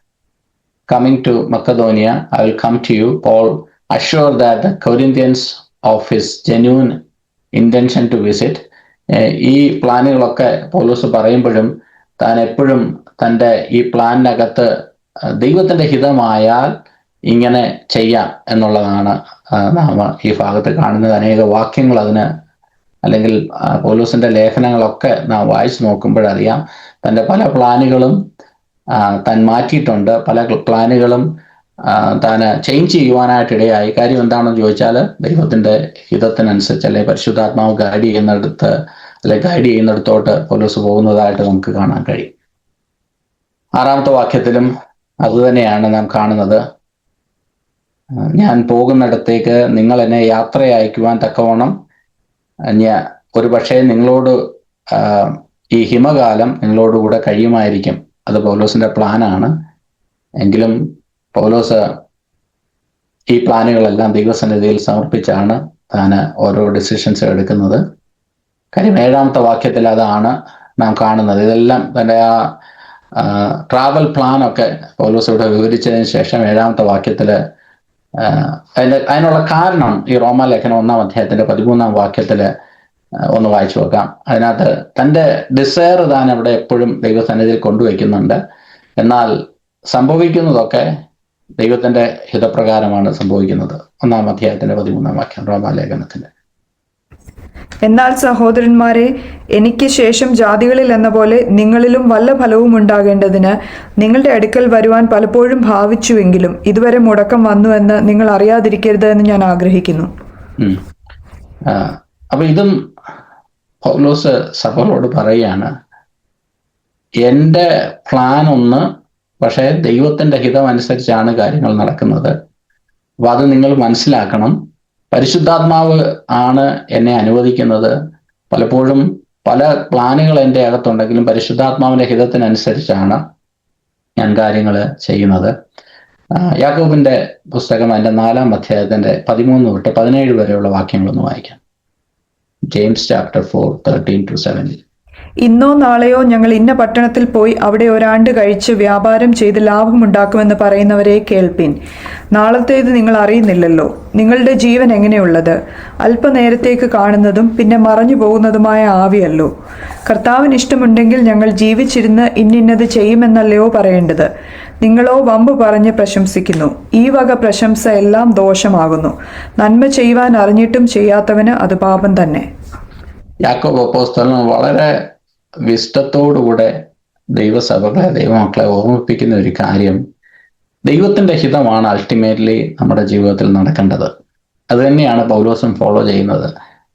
Coming to Macedonia, I will come to you. Paul assured that the Corinthians of his genuine intention to visit. ഈ പ്ലാനുകളൊക്കെ പൗലോസ് പറയുമ്പോഴും താൻ എപ്പോഴും തൻ്റെ ഈ പ്ലാനിനകത്ത് ദൈവത്തിന്റെ ഹിതമായാൽ ഇങ്ങനെ ചെയ്യാം എന്നുള്ളതാണ് നാം ഈ ഭാഗത്ത് കാണുന്നത്. അനേക വാക്യങ്ങൾ അതിന്, അല്ലെങ്കിൽ പൗലോസിന്റെ ലേഖനങ്ങളൊക്കെ നാം വായിച്ചു നോക്കുമ്പോഴറിയാം തൻ്റെ പല പ്ലാനുകളും താൻ മാറ്റിയിട്ടുണ്ട്. പല പ്ലാനുകളും താൻ ചേഞ്ച് ചെയ്യുവാനായിട്ടിടയായി. കാര്യം എന്താണെന്ന് ചോദിച്ചാൽ ദൈവത്തിന്റെ ഹിതത്തിനനുസരിച്ച്, അല്ലെങ്കിൽ പരിശുദ്ധാത്മാവ് ഗൈഡ് ചെയ്യുന്നിടത്തോട്ട് പൗലോസ് പോകുന്നതായിട്ട് നമുക്ക് കാണാൻ കഴിയും. 6-ാമത്തെ വാക്യത്തിലും അതുതന്നെയാണ് നാം കാണുന്നത്. ഞാൻ പോകുന്നിടത്തേക്ക് നിങ്ങൾ എന്നെ യാത്ര അയക്കുവാൻ തക്കവണ്ണം ഞാൻ ഒരു പക്ഷേ നിങ്ങളോട് ഈ ഹിമകാലം നിങ്ങളോടുകൂടെ കഴിയുമായിരിക്കും. അത് പൗലോസിന്റെ പ്ലാനാണ്. എങ്കിലും പൗലോസ് ഈ പ്ലാനുകളെല്ലാം ദൈവസന്നിധിയിൽ സമർപ്പിച്ചാണ് താൻ ഓരോ ഡിസിഷൻസ് എടുക്കുന്നത്. കാര്യം 7-ാമത്തെ വാക്യത്തിൽ അതാണ് നാം കാണുന്നത്. ഇതെല്ലാം തൻ്റെ ട്രാവൽ പ്ലാനൊക്കെ പൗലോസ് ഇവിടെ വിവരിച്ചതിന് ശേഷം 7-ാമത്തെ വാക്യത്തിൽ അതിനുള്ള കാരണം ഈ റോമാലേഖനം 1-ാം അധ്യായത്തിന്റെ 13-ാം വാക്യത്തിൽ ഒന്ന് വായിച്ചു നോക്കാം. അതിനകത്ത് തൻ്റെ ഡിസയർ താൻ അവിടെ എപ്പോഴും ദൈവസന്നിധിയിൽ കൊണ്ടുവയ്ക്കുന്നുണ്ട്. എന്നാൽ സംഭവിക്കുന്നതൊക്കെ ദൈവത്തിന്റെ ഹിതപ്രകാരമാണ് സംഭവിക്കുന്നത്. 1-ാം അധ്യായത്തിന്റെ 13-ാം വാക്യം റോമാലേഖനത്തിന്റെ. എന്നാൽ സഹോദരന്മാരെ, എനിക്ക് ശേഷം ജാതികളിൽ എന്ന പോലെ നിങ്ങളിലും വല്ല ഫലവും ഉണ്ടാകേണ്ടതിന് നിങ്ങളുടെ അടുക്കൽ വരുവാൻ പലപ്പോഴും ഭാവിച്ചുവെങ്കിലും ഇതുവരെ മുടക്കം വന്നുവെന്ന് നിങ്ങൾ അറിയാതിരിക്കരുത് എന്ന് ഞാൻ ആഗ്രഹിക്കുന്നു. അപ്പൊ ഇതും പൗലോസ് സഭകളോട് പറയുകയാണ്, എൻ്റെ പ്ലാൻ ഒന്ന്, പക്ഷേ ദൈവത്തിന്റെ ഹിതം അനുസരിച്ചാണ് കാര്യങ്ങൾ നടക്കുന്നത്. അപ്പൊ അത് നിങ്ങൾ മനസ്സിലാക്കണം. പരിശുദ്ധാത്മാവ് ആണ് എന്നെ അനുവദിക്കുന്നത്. പലപ്പോഴും പല പ്ലാനുകൾ എൻ്റെ അകത്തുണ്ടെങ്കിലും പരിശുദ്ധാത്മാവിന്റെ ഹിതത്തിനനുസരിച്ചാണ് ഞാൻ കാര്യങ്ങൾ ചെയ്യുന്നത്. യാക്കോബിന്റെ പുസ്തകം അതിന്റെ 4-ാം അധ്യായത്തിന്റെ 13 തൊട്ട് 17 വരെയുള്ള വാക്യങ്ങളൊന്ന് വായിക്കാം. James chapter 4:13-17. ഇന്നോ നാളെയോ ഞങ്ങൾ ഇന്ന പട്ടണത്തിൽ പോയി അവിടെ ഒരാണ്ട് കഴിച്ച് വ്യാപാരം ചെയ്ത് ലാഭമുണ്ടാക്കുമെന്ന് പറയുന്നവരെ കേൾപ്പിൻ. നാളത്തേത് നിങ്ങൾ അറിയുന്നില്ലല്ലോ. നിങ്ങളുടെ ജീവൻ എങ്ങനെയുള്ളത്? അല്പനേരത്തേക്ക് കാണുന്നതും പിന്നെ മറഞ്ഞു പോകുന്നതുമായ ആവിയല്ലോ. കർത്താവിന് ഇഷ്ടമുണ്ടെങ്കിൽ ഞങ്ങൾ ജീവിച്ചിരുന്ന് ഇന്നിന്നത് ചെയ്യുമെന്നല്ലയോ പറയേണ്ടത്. നിങ്ങളോ വമ്പ് പറഞ്ഞ് പ്രശംസിക്കുന്നു. ഈ വക പ്രശംസ എല്ലാം ദോഷമാകുന്നു. നന്മ ചെയ്യുവാൻ അറിഞ്ഞിട്ടും ചെയ്യാത്തവന് അത് പാപം തന്നെ. യാക്കോബ് അപ്പോസ്തലൻ വളരെ വിഷ്ടത്തോടുകൂടെ ദൈവസഭകളെ, ദൈവമക്കളെ ഓർമ്മിപ്പിക്കുന്ന ഒരു കാര്യം, ദൈവത്തിന്റെ ഹിതമാണ് അൾട്ടിമേറ്റ്ലി നമ്മുടെ ജീവിതത്തിൽ നടക്കേണ്ടത്. അത് തന്നെയാണ് പൗലോസും ഫോളോ ചെയ്യുന്നത്.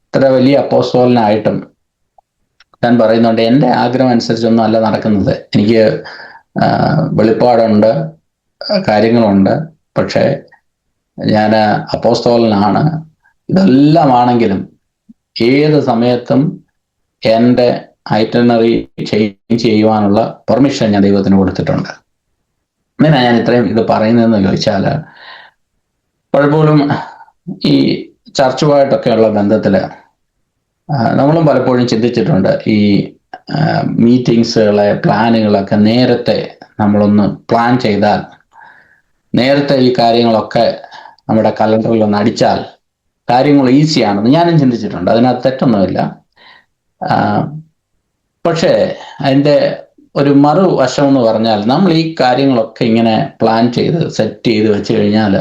ഇത്ര വലിയ അപ്പോസ്തലനായിട്ടും താൻ പറയുന്നുണ്ട്, എൻ്റെ ആഗ്രഹം അനുസരിച്ചൊന്നും അല്ല നടക്കുന്നത്. എനിക്ക് വെളിപ്പാടുണ്ട്, കാര്യങ്ങളുണ്ട്, പക്ഷേ ഞാൻ അപ്പോസ്തലനാണ്. ഇതെല്ലാമാണെങ്കിലും ഏത് സമയത്തും എൻ്റെ ഐറ്റനറി ചേഞ്ച് ചെയ്യുവാനുള്ള പെർമിഷൻ ഞാൻ ദൈവത്തിന് കൊടുത്തിട്ടുണ്ട്. എന്തിനാണ് ഞാൻ ഇത്രയും ഇത് പറയുന്നതെന്ന് ചോദിച്ചാൽ, പലപ്പോഴും ഈ ചർച്ചുമായിട്ടൊക്കെയുള്ള ബന്ധത്തിൽ നമ്മളും പലപ്പോഴും ചിന്തിച്ചിട്ടുണ്ട്. ഈ മീറ്റിങ്സുകളെ, പ്ലാനുകളൊക്കെ നേരത്തെ നമ്മളൊന്ന് പ്ലാൻ ചെയ്താൽ, നേരത്തെ ഈ കാര്യങ്ങളൊക്കെ നമ്മുടെ കലണ്ടറിൽ ഒന്ന് അടിച്ചാൽ കാര്യങ്ങൾ ഈസിയാണെന്ന് ഞാനും ചിന്തിച്ചിട്ടുണ്ട്. അതിനകത്ത് തെറ്റൊന്നുമില്ല. പക്ഷേ അതിൻ്റെ ഒരു മറുവശം എന്ന് പറഞ്ഞാൽ, നമ്മൾ ഈ കാര്യങ്ങളൊക്കെ ഇങ്ങനെ പ്ലാൻ ചെയ്ത് സെറ്റ് ചെയ്ത് വെച്ച് കഴിഞ്ഞാൽ,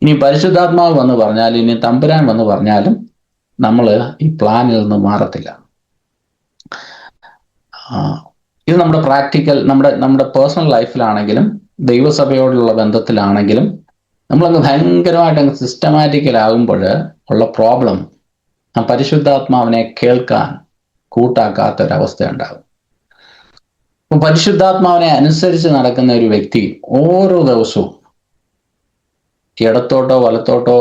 ഇനി പരിശുദ്ധാത്മാവ് വന്ന് പറഞ്ഞാലും ഇനി തമ്പുരാൻ വന്ന് പറഞ്ഞാലും നമ്മൾ ഈ പ്ലാനിൽ നിന്ന് മാറത്തില്ല. ഇത് നമ്മുടെ പ്രാക്ടിക്കൽ, നമ്മുടെ പേഴ്സണൽ ലൈഫിലാണെങ്കിലും ദൈവസഭയോടുള്ള ബന്ധത്തിലാണെങ്കിലും നമ്മളങ്ങ് ഭയങ്കരമായിട്ട് അങ്ങ് സിസ്റ്റമാറ്റിക്കലാകുമ്പോൾ ഉള്ള പ്രോബ്ലം, ആ പരിശുദ്ധാത്മാവിനെ കേൾക്കാൻ കൂട്ടാക്കാത്ത ഒരവസ്ഥ ഉണ്ടാകും. അപ്പൊ പരിശുദ്ധാത്മാവിനെ അനുസരിച്ച് നടക്കുന്ന ഒരു വ്യക്തി ഓരോ ദിവസവും ഇടത്തോട്ടോ വലത്തോട്ടോ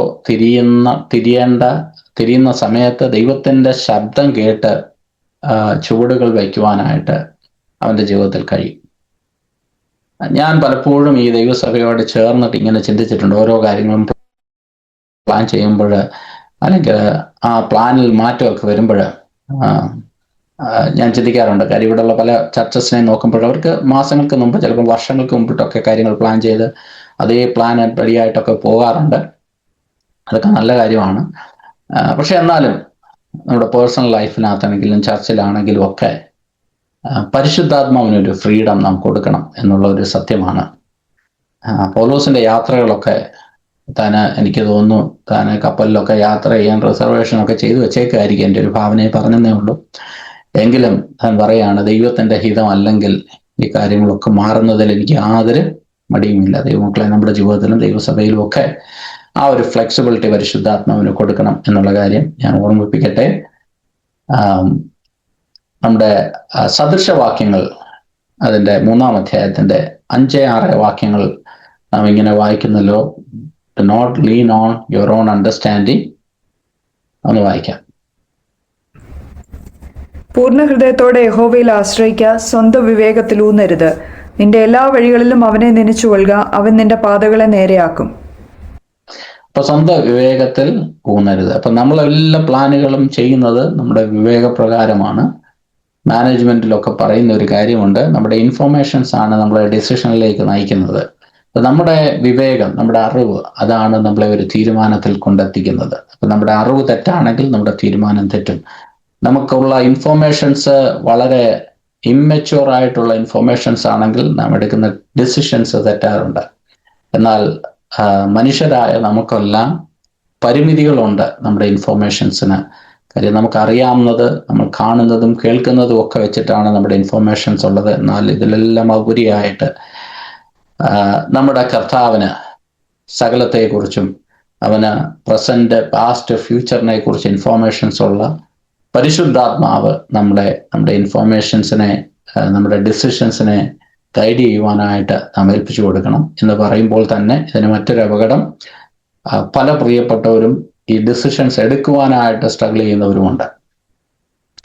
തിരിയുന്ന സമയത്ത് ദൈവത്തിന്റെ ശബ്ദം കേട്ട് ചുവടുകൾ വയ്ക്കുവാനായിട്ട് അവന്റെ ജീവിതത്തിൽ കഴിയും. ഞാൻ പലപ്പോഴും ഈ ദൈവസഭയോട് ചേർന്നിട്ട് ഇങ്ങനെ ചിന്തിച്ചിട്ടുണ്ട്. ഓരോ കാര്യങ്ങളും പ്ലാൻ ചെയ്യുമ്പോൾ, അല്ലെങ്കിൽ ആ പ്ലാനിൽ മാറ്റമൊക്കെ വരുമ്പോൾ ഞാൻ ചിന്തിക്കാറുണ്ട്. കാര്യം ഇവിടെയുള്ള പല ചർച്ചസിനെ നോക്കുമ്പോൾ അവർക്ക് മാസങ്ങൾക്ക് മുമ്പ്, ചിലപ്പോൾ വർഷങ്ങൾക്ക് മുമ്പിട്ടൊക്കെ കാര്യങ്ങൾ പ്ലാൻ ചെയ്ത് അതേ പ്ലാൻ റെഡിയായിട്ടൊക്കെ പോകാറുണ്ട്. അതൊക്കെ നല്ല കാര്യമാണ്. പക്ഷെ എന്നാലും നമ്മുടെ പേഴ്സണൽ ലൈഫിനകത്താണെങ്കിലും ചർച്ചിലാണെങ്കിലും ഒക്കെ പരിശുദ്ധാത്മാവിനൊരു ഫ്രീഡം നാം കൊടുക്കണം എന്നുള്ള ഒരു സത്യമാണ്. പൗലോസിന്റെ യാത്രകളൊക്കെ എനിക്ക് തോന്നുന്നു താന് കപ്പലിലൊക്കെ യാത്ര ചെയ്യാൻ റിസർവേഷനൊക്കെ ചെയ്തു വെച്ചേക്കായിരിക്കും. എൻ്റെ ഒരു ഭാവനയെ പറഞ്ഞതേ ഉള്ളൂ. എങ്കിലും താൻ പറയാണ്, ദൈവത്തിന്റെ ഹിതമല്ലെങ്കിൽ ഈ കാര്യങ്ങളൊക്കെ മാറുന്നതിൽ എനിക്ക് യാതൊരു മടിയുമില്ല. ദൈവമക്കളെ, നമ്മുടെ ജീവിതത്തിലും ദൈവസഭയിലും ഒക്കെ ആ ഒരു ഫ്ലെക്സിബിലിറ്റി പരിശുദ്ധാത്മാവിന് കൊടുക്കണം എന്നുള്ള കാര്യം ഞാൻ ഓർമ്മിപ്പിക്കട്ടെ. നമ്മുടെ സദൃശവാക്യങ്ങൾ അതിൻ്റെ 3-ാം അധ്യായത്തിന്റെ 5-6 വാക്യങ്ങൾ നാം ഇങ്ങനെ വായിക്കുന്നല്ലോ. Do not lean on your own understanding. ഒന്ന് വായിക്കാം. പൂർണ്ണ ഹൃദയത്തോടെ യഹോവയിൽ ആശ്രയിക്കുക, സ്വന്തം വിവേകത്തിൽ ഊന്നരുത്. നിന്റെ എല്ലാ വഴികളിലും അവനെ നനച്ചുകൊള്ളുക, അവൻ നിന്റെ പാതകളെ നേരെയാക്കും. അപ്പൊ സ്വന്തം വിവേകത്തിൽ ഊന്നരുത്. അപ്പൊ നമ്മളെല്ലാ പ്ലാനുകളും ചെയ്യുന്നത് നമ്മുടെ വിവേകപ്രകാരമാണ്. മാനേജ്മെന്റിലൊക്കെ പറയുന്ന ഒരു കാര്യമുണ്ട്, നമ്മുടെ ഇൻഫോർമേഷൻസ് ആണ് നമ്മളെ ഡിസിഷനിലേക്ക് നയിക്കുന്നത്. നമ്മുടെ വിവേകം, നമ്മുടെ അറിവ്, അതാണ് നമ്മളെ ഒരു തീരുമാനത്തിൽ കൊണ്ടെത്തിക്കുന്നത്. അപ്പൊ നമ്മുടെ അറിവ് തെറ്റാണെങ്കിൽ നമ്മുടെ തീരുമാനം തെറ്റും. നമുക്കുള്ള ഇൻഫോർമേഷൻസ് വളരെ ഇമ്മച്യൂർ ആയിട്ടുള്ള ഇൻഫോർമേഷൻസ് ആണെങ്കിൽ നാം എടുക്കുന്ന ഡിസിഷൻസ് തെറ്റാറുണ്ട്. എന്നാൽ മനുഷ്യരായ നമുക്കെല്ലാം പരിമിതികളുണ്ട് നമ്മുടെ ഇൻഫോർമേഷൻസിന്. കാര്യം നമുക്കറിയാവുന്നത്, നമ്മൾ കാണുന്നതും കേൾക്കുന്നതും ഒക്കെ വെച്ചിട്ടാണ് നമ്മുടെ ഇൻഫോർമേഷൻസ് ഉള്ളത്. എന്നാൽ ഇതിലെല്ലാം ഉപരിയായിട്ട് നമ്മുടെ കർത്താവിന് സകലത്തെക്കുറിച്ചും, അവന് പ്രസന്റ്, പാസ്റ്റ്, ഫ്യൂച്ചറിനെ കുറിച്ച് ഇൻഫോർമേഷൻസ് ഉള്ള പരിശുദ്ധാത്മാവ് നമ്മുടെ ഇൻഫോർമേഷൻസിനെ, നമ്മുടെ ഡിസിഷൻസിനെ ഗൈഡ് ചെയ്യുവാനായിട്ട് നാം ഏൽപ്പിച്ചു കൊടുക്കണം. എന്ന് പറയുമ്പോൾ തന്നെ ഇതിന് മറ്റൊരു അപകടം, പല പ്രിയപ്പെട്ടവരും ഈ ഡിസിഷൻസ് എടുക്കുവാനായിട്ട് സ്ട്രഗിൾ ചെയ്യുന്നവരുമുണ്ട്.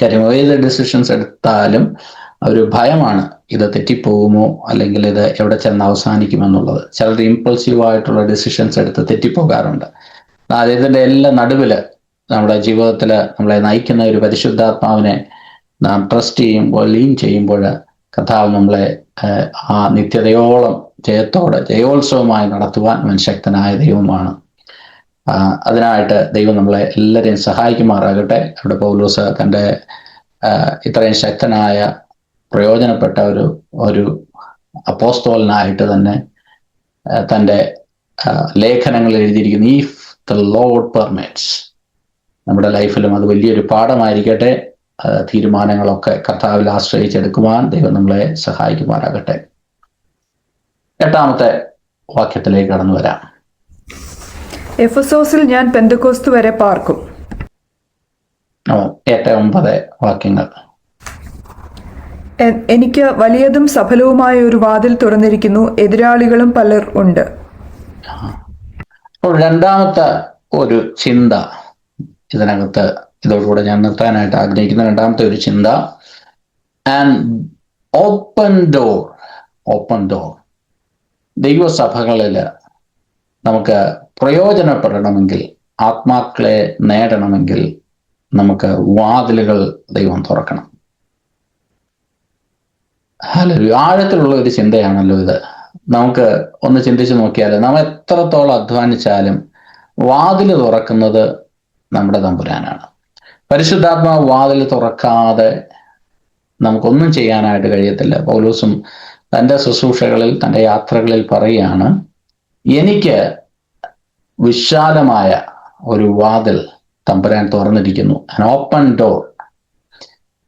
കാര്യം ഏത് ഡിസിഷൻസ് എടുത്താലും ഒരു ഭയമാണ്, ഇത് തെറ്റിപ്പോകുമോ, അല്ലെങ്കിൽ ഇത് എവിടെ ചെന്ന് അവസാനിക്കുമെന്നുള്ളത്. ചിലർ ഇമ്പൾസീവായിട്ടുള്ള ഡിസിഷൻസ് എടുത്ത് തെറ്റിപ്പോകാറുണ്ട്. ഇതിൻ്റെ എല്ലാം നടുവില് നമ്മുടെ ജീവിതത്തിൽ നമ്മളെ നയിക്കുന്ന ഒരു പരിശുദ്ധാത്മാവിനെ നാം ട്രസ്റ്റ് ചെയ്യുമ്പോൾ, ലീൻ ചെയ്യുമ്പോൾ, കർത്താവ് നമ്മളെ ആ നിത്യതയോളം ജയോത്സവമായി നടത്തുവാൻ അവൻ ശക്തനായ ദൈവമാണ്. അതിനായിട്ട് ദൈവം നമ്മളെ എല്ലാവരെയും സഹായിക്കുമാറാകട്ടെ. അവിടെ പൗലോസ് തൻ്റെ ഇത്രയും ശക്തനായ, പ്രയോജനപ്പെട്ട ഒരു അപ്പോസ്തലനായിട്ട് തന്നെ തൻ്റെ ലേഖനങ്ങൾ എഴുതിയിരിക്കുന്നു. If the Lord permits. നമ്മുടെ ലൈഫിലും അത് വലിയൊരു പാഠമായിരിക്കട്ടെ. തീരുമാനങ്ങളൊക്കെ കർത്താവിൽ ആശ്രയിച്ചെടുക്കുവാൻ ദൈവം നമ്മളെ സഹായിക്കുമാറാകട്ടെ. 8-ാമത്തെ വാക്യത്തിലേക്ക് കടന്നു വരാം. എഫെസോസിൽ ഞാൻ പെന്തക്കോസ്ത് വരെ പാർക്കും. 8-9 വാക്യങ്ങൾ. എനിക്ക് വലിയതും സഫലവുമായ ഒരു വാതിൽ തുറന്നിരിക്കുന്നു, എതിരാളികളും പലർ ഉണ്ട്. അപ്പോൾ 2-ാമത്തെ ഒരു ചിന്ത ഇതിനകത്ത്, ഇതോടുകൂടെ ഞാൻ നിർത്താനായിട്ട് ആഗ്രഹിക്കുന്ന 2-ാമത്തെ ഒരു ചിന്ത, ആൻഡ് ഓപ്പൺ ഡോർ. ദൈവസഭകളിൽ നമുക്ക് പ്രയോജനപ്പെടണമെങ്കിൽ, ആത്മാക്കളെ നേടണമെങ്കിൽ നമുക്ക് വാതിലുകൾ ദൈവം തുറക്കണം. ആഴത്തിലുള്ള ഒരു ചിന്തയാണല്ലോ ഇത്. നമുക്ക് ഒന്ന് ചിന്തിച്ചു നോക്കിയാൽ, നാം എത്രത്തോളം അധ്വാനിച്ചാലും വാതിൽ തുറക്കുന്നത് നമ്മുടെ തമ്പുരാനാണ്. പരിശുദ്ധാത്മാവ് വാതിൽ തുറക്കാതെ നമുക്കൊന്നും ചെയ്യാനായിട്ട് കഴിയത്തില്ല. പൗലോസും തൻ്റെ ശുശ്രൂഷകളിൽ, തൻ്റെ യാത്രകളിൽ പറയുകയാണ്, എനിക്ക് വിശാലമായ ഒരു വാതിൽ തമ്പുരാൻ തുറന്നിരിക്കുന്നു, an open door.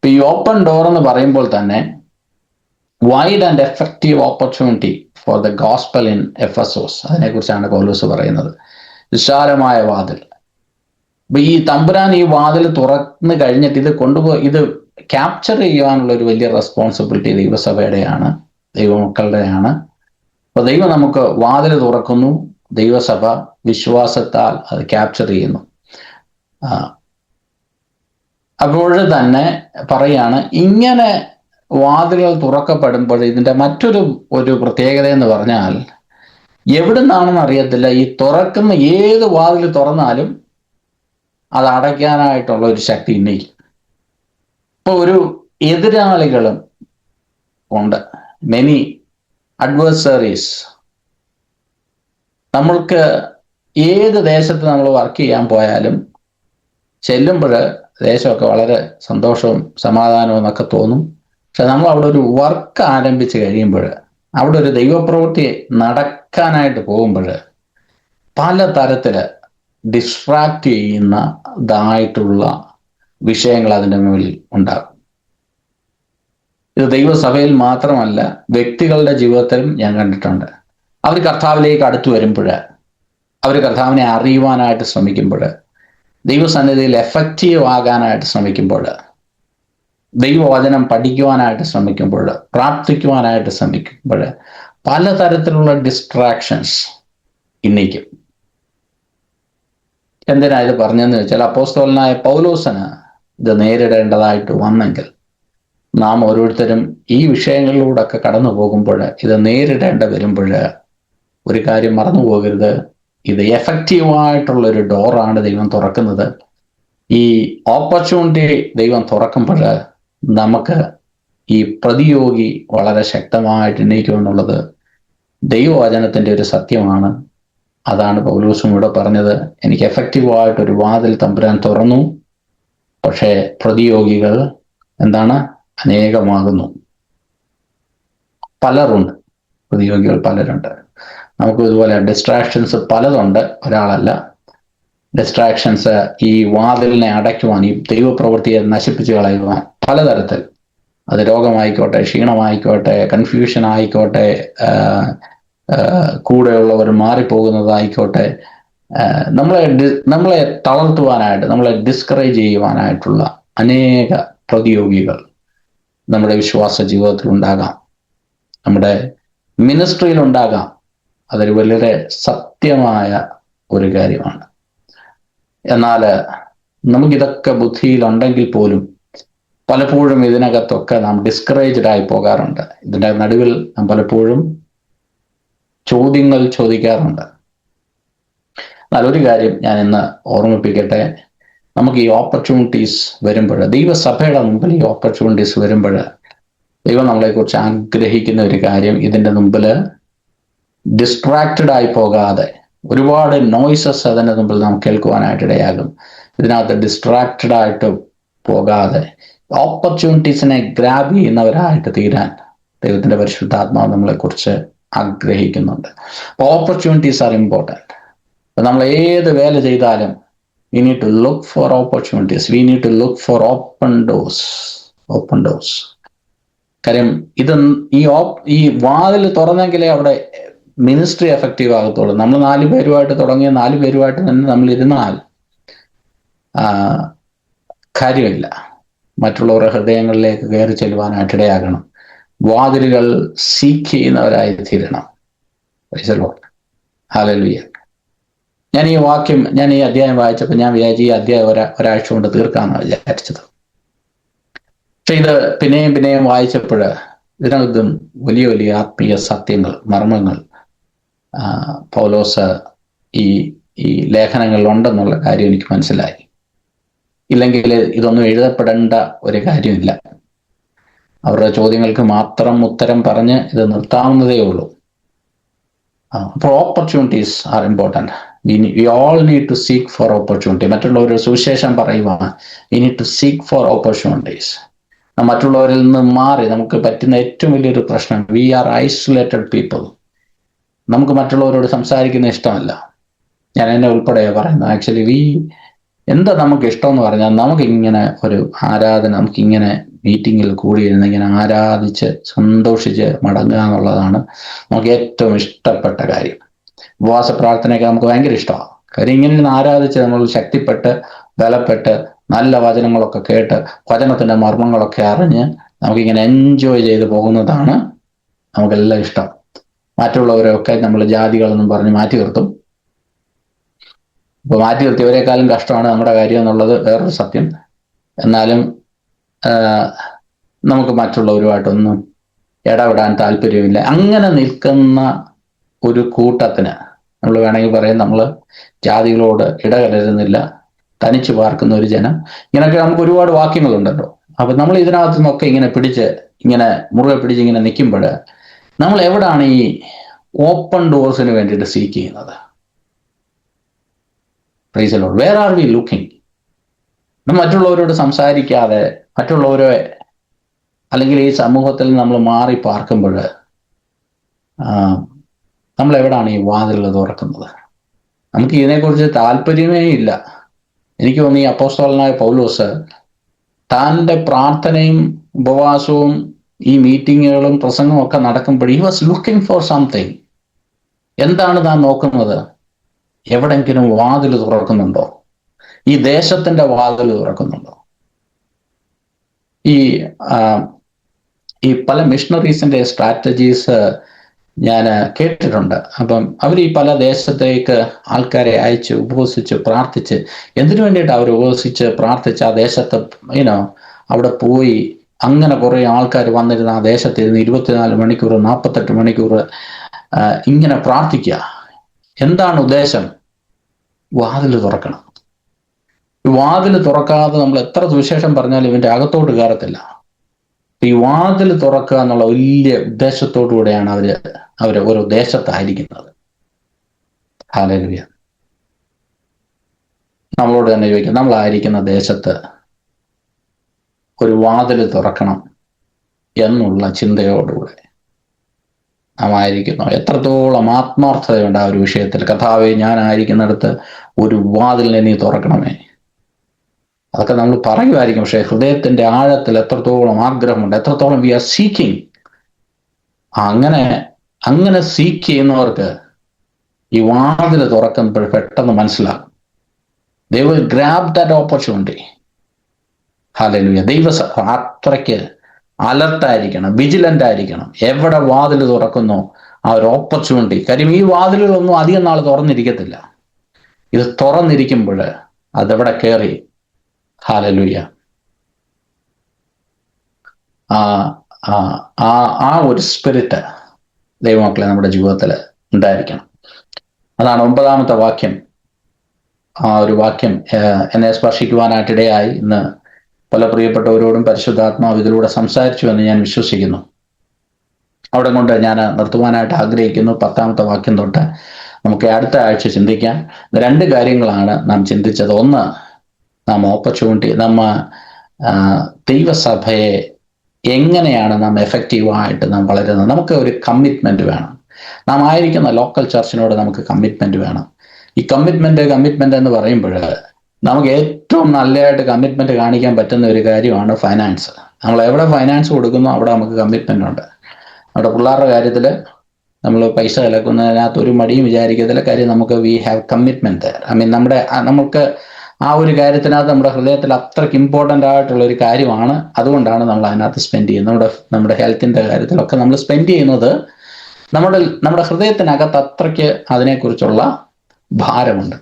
ഈ ഓപ്പൺ ഡോർ എന്ന് പറയുമ്പോൾ തന്നെ wide and effective opportunity for the gospel in Ephesus. അതിനെക്കുറിച്ചാണ് പൗലോസ് പറയുന്നത്. വിശാലമായ വാതിൽ. അപ്പൊ ഈ തമ്പുരാൻ ഈ വാതിൽ തുറന്നു കഴിഞ്ഞിട്ട് ഇത് ക്യാപ്ചർ ചെയ്യുവാനുള്ള ഒരു വലിയ റെസ്പോൺസിബിലിറ്റി ദൈവസഭയുടെയാണ്, ദൈവമക്കളുടെയാണ്. അപ്പൊ ദൈവം നമുക്ക് വാതിൽ തുറക്കുന്നു, ദൈവസഭ വിശ്വാസത്താൽ അത് ക്യാപ്ചർ ചെയ്യുന്നു. അപ്പോൾ തന്നെ പറയാണ്, ഇങ്ങനെ വാതിലുകൾ തുറക്കപ്പെടുമ്പോൾ ഇതിൻ്റെ മറ്റൊരു പ്രത്യേകത എന്ന് പറഞ്ഞാൽ, എവിടുന്നാണെന്ന് അറിയത്തില്ല, ഈ തുറക്കുന്ന ഏത് വാതിൽ തുറന്നാലും അത് അടയ്ക്കാനായിട്ടുള്ള ഒരു ശക്തി ഉന്നയിക്കും. ഇപ്പോൾ ഒരു എതിരാളികളും ഉണ്ട്, മെനി അഡ്വേഴ്സറീസ്. നമ്മൾക്ക് ഏത് ദേശത്ത് നമ്മൾ വർക്ക് ചെയ്യാൻ പോയാലും ചെല്ലുമ്പോൾ ദേശമൊക്കെ വളരെ സന്തോഷവും സമാധാനവും എന്നൊക്കെ തോന്നും. പക്ഷെ നമ്മൾ അവിടെ ഒരു വർക്ക് ആരംഭിച്ച് കഴിയുമ്പോൾ, അവിടെ ഒരു ദൈവപ്രവൃത്തി നടക്കാനായിട്ട് പോകുമ്പോൾ പല തരത്തിൽ ഡിസ്ട്രാക്റ്റ് ചെയ്യുന്നതായിട്ടുള്ള വിഷയങ്ങൾ അതിൻ്റെ മുകളിൽ ഉണ്ടാകും. ഇത് ദൈവസഭയിൽ മാത്രമല്ല, വ്യക്തികളുടെ ജീവിതത്തിലും ഞാൻ കണ്ടിട്ടുണ്ട്. അവർ കർത്താവിലേക്ക് അടുത്തു വരുമ്പോൾ, അവർ കർത്താവിനെ അറിയുവാനായിട്ട് ശ്രമിക്കുമ്പോൾ, ദൈവസന്നിധിയിൽ എഫക്റ്റീവ് ആകാനായിട്ട് ശ്രമിക്കുമ്പോൾ, ദൈവവചനം പഠിക്കുവാനായിട്ട് ശ്രമിക്കുമ്പോൾ, പ്രാർത്ഥിക്കുവാനായിട്ട് ശ്രമിക്കുമ്പോൾ പലതരത്തിലുള്ള ഡിസ്ട്രാക്ഷൻസ് ഉന്നയിക്കും. എന്തിനാ ഇത് പറഞ്ഞതെന്ന് വെച്ചാൽ, അപ്പോസ്തലനായ പൗലോസിന് ഇത് നേരിടേണ്ടതായിട്ട് വന്നെങ്കിൽ നാം ഓരോരുത്തരും ഈ വിഷയങ്ങളിലൂടെയൊക്കെ കടന്നു പോകുമ്പോൾ, ഇത് നേരിടേണ്ട വരുമ്പോൾ ഒരു കാര്യം മറന്നു പോകരുത്. ഇത് എഫക്റ്റീവായിട്ടുള്ളൊരു ഡോറാണ് ദൈവം തുറക്കുന്നത്. ഈ ഓപ്പർച്യൂണിറ്റി ദൈവം തുറക്കുമ്പോൾ നമുക്ക് ഈ പ്രതിയോഗി വളരെ ശക്തമായിട്ട് ഉന്നയിക്കുമെന്നുള്ളത് ദൈവവചനത്തിൻ്റെ ഒരു സത്യമാണ്. അതാണ് പൗലോസും ഇവിടെ പറഞ്ഞത്. എനിക്ക് എഫക്റ്റീവായിട്ടൊരു വാതിൽ തമ്പുരാൻ തുറന്നു, പക്ഷേ പ്രതിയോഗികൾ അനേകമാകുന്നു. പലരുണ്ട്, പ്രതിയോഗികൾ പലരുണ്ട്. നമുക്ക് ഇതുപോലെ ഡിസ്ട്രാക്ഷൻസ് പലതുണ്ട്, ഒരാളല്ല. ഡിസ്ട്രാക്ഷൻസ് ഈ വാതിലിനെ അടയ്ക്കുവാൻ, ഈ ദൈവപ്രവൃത്തിയെ നശിപ്പിച്ച് കളയുവാൻ പലതരത്തിൽ. അത് രോഗമായിക്കോട്ടെ, ക്ഷീണമായിക്കോട്ടെ, കൺഫ്യൂഷൻ ആയിക്കോട്ടെ, കൂടെയുള്ളവർ മാറിപ്പോകുന്നതായിക്കോട്ടെ, നമ്മളെ തളർത്തുവാനായിട്ട്, നമ്മളെ ഡിസ്കറേജ് ചെയ്യുവാനായിട്ടുള്ള അനേക പ്രതിയോഗികൾ നമ്മുടെ വിശ്വാസ ജീവിതത്തിൽ ഉണ്ടാകാം, നമ്മുടെ മിനിസ്ട്രിയിൽ ഉണ്ടാകാം. അതൊരു വളരെ സത്യമായ ഒരു കാര്യമാണ്. എന്നാൽ നമുക്കിതൊക്കെ ബുദ്ധിയിലുണ്ടെങ്കിൽ പോലും പലപ്പോഴും ഇതിനകത്തൊക്കെ നാം ഡിസ്കറേജ്ഡ് ആയി പോകാറുണ്ട്. ഇതിൻ്റെ നടുവിൽ നാം പലപ്പോഴും ചോദ്യങ്ങൾ ചോദിക്കാറുണ്ട്. എന്നാൽ ഒരു കാര്യം ഞാൻ ഇന്ന് ഓർമ്മിപ്പിക്കട്ടെ, നമുക്ക് ഈ ഓപ്പർച്യൂണിറ്റീസ് വരുമ്പോൾ, ദൈവസഭയുടെ മുമ്പിൽ ഈ ഓപ്പർച്യൂണിറ്റീസ് വരുമ്പോൾ, ദൈവം നമ്മളെക്കുറിച്ച് ആഗ്രഹിക്കുന്ന ഒരു കാര്യം, ഇതിൻ്റെ മുമ്പിൽ ഡിസ്ട്രാക്റ്റഡ് ആയി പോകാതെ, ഒരുപാട് നോയ്സസ് അതിൻ്റെ മുമ്പിൽ നാം കേൾക്കുവാനായിട്ട് ഇടയാകും. ഇതിനകത്ത് ഡിസ്ട്രാക്റ്റഡ് ആയിട്ട് പോകാതെ ഓപ്പർച്യൂണിറ്റീസിനെ ഗ്രാബ് ചെയ്യുന്നവരായിട്ട് തീരാൻ ദൈവത്തിൻ്റെ പരിശുദ്ധാത്മാവ് നമ്മളെക്കുറിച്ച് ആഗ്രഹിക്കുന്നുണ്ട്. Opportunities are important. നമ്മൾ ഏത് വേല ചെയ്താലും we need to look for opportunities. We need to look for open doors. കാര്യം ഈ വാതിൽ തുറന്നെങ്കിലേ അവിടെ മിനിസ്ട്രി എഫക്റ്റീവ് ആകത്തുള്ളൂ. നമ്മൾ 4 പേരുമായിട്ട് തുടങ്ങിയ 4 പേരുമായിട്ട് തന്നെ നമ്മൾ ഇരുന്നാൽ കാര്യമില്ല. മറ്റുള്ളവരുടെ ഹൃദയങ്ങളിലേക്ക് കയറി ചെല്ലുവാനായിട്ട് ഇടയാകണം. വാതിലുകൾ സീക്ക് ചെയ്യുന്നവരായി തീരണം. ഹല്ലേലൂയ. ഞാൻ ഈ അധ്യായം വായിച്ചപ്പോൾ ഞാൻ വിചാരിച്ചു ഈ അധ്യായം ഒരാഴ്ച കൊണ്ട് തീർക്കാമെന്നാണ് വിചാരിച്ചത്. പക്ഷെ ഇത് പിന്നെയും വായിച്ചപ്പോൾ ഇതിനകത്തും വലിയ വലിയ ആത്മീയ സത്യങ്ങൾ, മർമ്മങ്ങൾ പൗലോസ് ഈ ലേഖനങ്ങളിൽ ഉണ്ടെന്നുള്ള കാര്യം എനിക്ക് മനസ്സിലായി. ഇല്ലെങ്കിൽ ഇതൊന്നും എഴുതപ്പെടേണ്ട ഒരു കാര്യമില്ല. അവരുടെ ചോദ്യങ്ങൾക്ക് മാത്രം ഉത്തരം പറഞ്ഞ് ഇത് നിർത്താവുന്നതേ ഉള്ളൂ. അപ്പോൾ opportunities are important. We all need to seek for opportunity. മറ്റുള്ളവരുടെ സുവിശേഷം പറയുവാൻ we need to seek for opportunities. മറ്റുള്ളവരിൽ നിന്ന് മാറി, നമുക്ക് പറ്റുന്ന ഏറ്റവും വലിയൊരു പ്രശ്നം, വി ആർ ഐസൊലേറ്റഡ് പീപ്പിൾ. നമുക്ക് മറ്റുള്ളവരോട് സംസാരിക്കുന്ന ഇഷ്ടമല്ല. ഞാൻ എന്നെ ഉൾപ്പെടെ പറയുന്നത്. ആക്ച്വലി എന്താ നമുക്ക് ഇഷ്ടം എന്ന് പറഞ്ഞാൽ, നമുക്കിങ്ങനെ ഒരു ആരാധന, നമുക്കിങ്ങനെ മീറ്റിങ്ങിൽ കൂടിയിരുന്ന് ഇങ്ങനെ ആരാധിച്ച് സന്തോഷിച്ച് മടങ്ങുക എന്നുള്ളതാണ് നമുക്ക് ഏറ്റവും ഇഷ്ടപ്പെട്ട കാര്യം. ഉപവാസ പ്രാർത്ഥനയൊക്കെ നമുക്ക് ഭയങ്കര ഇഷ്ടമാണ്. കാര്യം ഇങ്ങനെ ഇരുന്ന് ആരാധിച്ച് നമ്മൾ ശക്തിപ്പെട്ട് ബലപ്പെട്ട് നല്ല വചനങ്ങളൊക്കെ കേട്ട് വചനത്തിന്റെ മർമ്മങ്ങളൊക്കെ അറിഞ്ഞ് നമുക്കിങ്ങനെ എൻജോയ് ചെയ്ത് പോകുന്നതാണ് നമുക്കെല്ലാം ഇഷ്ടം. മറ്റുള്ളവരൊക്കെ നമ്മൾ ജാതികളെന്നും പറഞ്ഞ് മാറ്റി നിർത്തും. ഇപ്പൊ മാറ്റി നിർത്തിയവരെക്കാളും കഷ്ടമാണ് നമ്മുടെ കാര്യം എന്നുള്ളത് വേറൊരു സത്യം. എന്നാലും നമുക്ക് മറ്റുള്ളവരുമായിട്ടൊന്നും ഇടപെടാൻ താല്പര്യമില്ല. അങ്ങനെ നിൽക്കുന്ന ഒരു കൂട്ടത്തിന് നമ്മൾ വേണമെങ്കിൽ പറയാം, നമ്മൾ ജാതികളോട് ഇടകലരുന്നില്ല, തനിച്ചു പാർക്കുന്ന ഒരു ജനം. ഇങ്ങനെയൊക്കെ നമുക്ക് ഒരുപാട് വാക്യങ്ങളുണ്ടല്ലോ. അപ്പൊ നമ്മൾ ഇതിനകത്തു നിന്നൊക്കെ ഇങ്ങനെ മുറുകെ പിടിച്ച് ഇങ്ങനെ നിൽക്കുമ്പോൾ നമ്മൾ എവിടാണ് ഈ ഓപ്പൺ ഡോർസിന് വേണ്ടിയിട്ട് സീക്ക് ചെയ്യുന്നത്? Praise the lord. Where are we looking? മറ്റുള്ളവരോട് സംസാരിക്കാതെ മറ്റുള്ളവരെ അല്ലെങ്കിൽ ഈ സമൂഹത്തിൽ നമ്മൾ മാറി പാർക്കുമ്പോൾ നമ്മൾ എവിടാണ് ഈ വാതിലുകൾ തുറക്കുന്നത്? നമുക്ക് ഇതിനെക്കുറിച്ച് താല്പര്യമേ ഇല്ല. എനിക്ക് തോന്നി ഈ അപ്പോസ്തലനായ പൗലോസ് താൻ്റെ പ്രാർത്ഥനയും ഉപവാസവും ഈ മീറ്റിങ്ങുകളും പ്രസംഗവും ഒക്കെ നടക്കുമ്പോൾ he was looking for something. എന്താണ് താൻ നോക്കുന്നത്? എവിടെങ്കിലും വാതിൽ തുറക്കുന്നുണ്ടോ? ഈ ദേശത്തിന്റെ വാതിൽ തുറക്കുന്നുണ്ടോ? ഈ പല മിഷണറീസിന്റെ സ്ട്രാറ്റജീസ് ഞാൻ കേട്ടിട്ടുണ്ട്. അപ്പം അവർ ഈ പല ദേശത്തേക്ക് ആൾക്കാരെ അയച്ച് ഉപവസിച്ച് പ്രാർത്ഥിച്ച്, എന്തിനു വേണ്ടിയിട്ട് അവർ ഉപവസിച്ച് പ്രാർത്ഥിച്ച് ആ ദേശത്ത് അവിടെ പോയി അങ്ങനെ കുറെ ആൾക്കാർ വന്നിരുന്ന ആ ദേശത്തിരുന്ന് 24 മണിക്കൂർ 48 മണിക്കൂർ ഇങ്ങനെ പ്രാർത്ഥിക്കുക. എന്താണ് ഉദ്ദേശം? വാതിൽ തുറക്കണം. ഈ വാതിൽ തുറക്കാതെ നമ്മൾ എത്ര സുവിശേഷം പറഞ്ഞാലും ഇവന്റെ അകത്തോട്ട് കയറത്തില്ല. ഈ വാതിൽ തുറക്കുക എന്നുള്ള വലിയ ഉദ്ദേശത്തോടു കൂടെയാണ് അവര് ഓരോ ദേശത്തായിരിക്കുന്നത്. ഹല്ലേലൂയ. നമ്മളോട് തന്നെ ചോദിക്കാം, നമ്മളായിരിക്കുന്ന ദേശത്ത് ഒരു വാതിൽ തുറക്കണം എന്നുള്ള ചിന്തയോടുകൂടെ നാം ആയിരിക്കുന്നു. എത്രത്തോളം ആത്മാർത്ഥതയുണ്ട് ആ ഒരു വിഷയത്തിൽ. കർത്താവേ, ഞാനായിരിക്കുന്നിടത്ത് ഒരു വാതിലിനെ നീ തുറക്കണമേ. അതൊക്കെ നമ്മൾ പറയുമായിരിക്കും, പക്ഷെ ഹൃദയത്തിന്റെ ആഴത്തിൽ എത്രത്തോളം ആഗ്രഹമുണ്ട്, എത്രത്തോളം വി ആർ സീക്കിങ്. അങ്ങനെ സീക്ക് ചെയ്യുന്നവർക്ക് ഈ വാതിൽ തുറക്കുമ്പോൾ പെട്ടെന്ന് മനസ്സിലാകും. they will grab that opportunity. Hallelujah. ദൈവസഭ അത്രയ്ക്ക് അലർട്ടായിരിക്കണം, വിജിലന്റ് ആയിരിക്കണം. എവിടെ വാതിൽ തുറക്കുന്നോ ആ ഒരു ഓപ്പർച്യൂണിറ്റി. കാര്യം ഈ വാതിലുകളൊന്നും അധികം നാൾ തുറന്നിരിക്കത്തില്ല. ഇത് തുറന്നിരിക്കുമ്പോൾ അതെവിടെ കയറി. ഹല്ലേലൂയ. ആ ഒരു സ്പിരിറ്റ് ദൈവമക്കളെ നമ്മുടെ ജീവിതത്തിൽ ഉണ്ടായിരിക്കണം. അതാണ് 9ാമത്തെ വാക്യം. ആ ഒരു വാക്യം എന്നെ സ്പർശിക്കുവാനായിട്ടിടയായി. ഇന്ന് പല പ്രിയപ്പെട്ടവരോടും പരിശുദ്ധാത്മാവ് ഇതിലൂടെ സംസാരിച്ചു എന്ന് ഞാൻ വിശ്വസിക്കുന്നു. അവിടെ കൊണ്ട് ഞാൻ നിർത്തുവാനായിട്ട് ആഗ്രഹിക്കുന്നു. 10ാമത്തെ വാക്യം തൊട്ട് നമുക്ക് അടുത്ത ആഴ്ച ചിന്തിക്കാം. 2 കാര്യങ്ങളാണ് നാം ചിന്തിച്ചത്. ഒന്ന്, നാം ഓപ്പർച്യൂണിറ്റി, ദൈവസഭയെ എങ്ങനെയാണ് നാം എഫക്റ്റീവായിട്ട് നാം വളരുന്നത്. നമുക്ക് ഒരു കമ്മിറ്റ്മെന്റ് വേണം. നാം ആയിരിക്കുന്ന ലോക്കൽ ചർച്ചിനോട് നമുക്ക് കമ്മിറ്റ്മെന്റ് വേണം. ഈ കമ്മിറ്റ്മെന്റ് എന്ന് പറയുമ്പോൾ നമുക്ക് ഏറ്റവും നല്ലതായിട്ട് കമ്മിറ്റ്മെന്റ് കാണിക്കാൻ പറ്റുന്ന ഒരു കാര്യമാണ് ഫൈനാൻസ്. നമ്മൾ എവിടെ ഫൈനാൻസ് കൊടുക്കുന്നോ അവിടെ നമുക്ക് കമ്മിറ്റ്മെന്റ് ഉണ്ട്. നമ്മുടെ പിള്ളേരുടെ കാര്യത്തിൽ നമ്മൾ പൈസ കലക്കുന്നതിനകത്ത് ഒരു മടിയും വിചാരിക്കത്തില്ല. കാര്യം നമുക്ക് വി ഹാവ് കമ്മിറ്റ്മെന്റ്. നമുക്ക് ആ ഒരു കാര്യത്തിനകത്ത് നമ്മുടെ ഹൃദയത്തിൽ അത്രയ്ക്ക് ഇമ്പോർട്ടൻ്റ് ആയിട്ടുള്ള ഒരു കാര്യമാണ്. അതുകൊണ്ടാണ് നമ്മൾ അതിനകത്ത് സ്പെൻഡ് ചെയ്യുന്നത്. നമ്മുടെ ഹെൽത്തിന്റെ കാര്യത്തിലൊക്കെ നമ്മൾ സ്പെൻഡ് ചെയ്യുന്നത് നമ്മുടെ ഹൃദയത്തിനകത്ത് അത്രയ്ക്ക് അതിനെക്കുറിച്ചുള്ള ഭാരമുണ്ട്.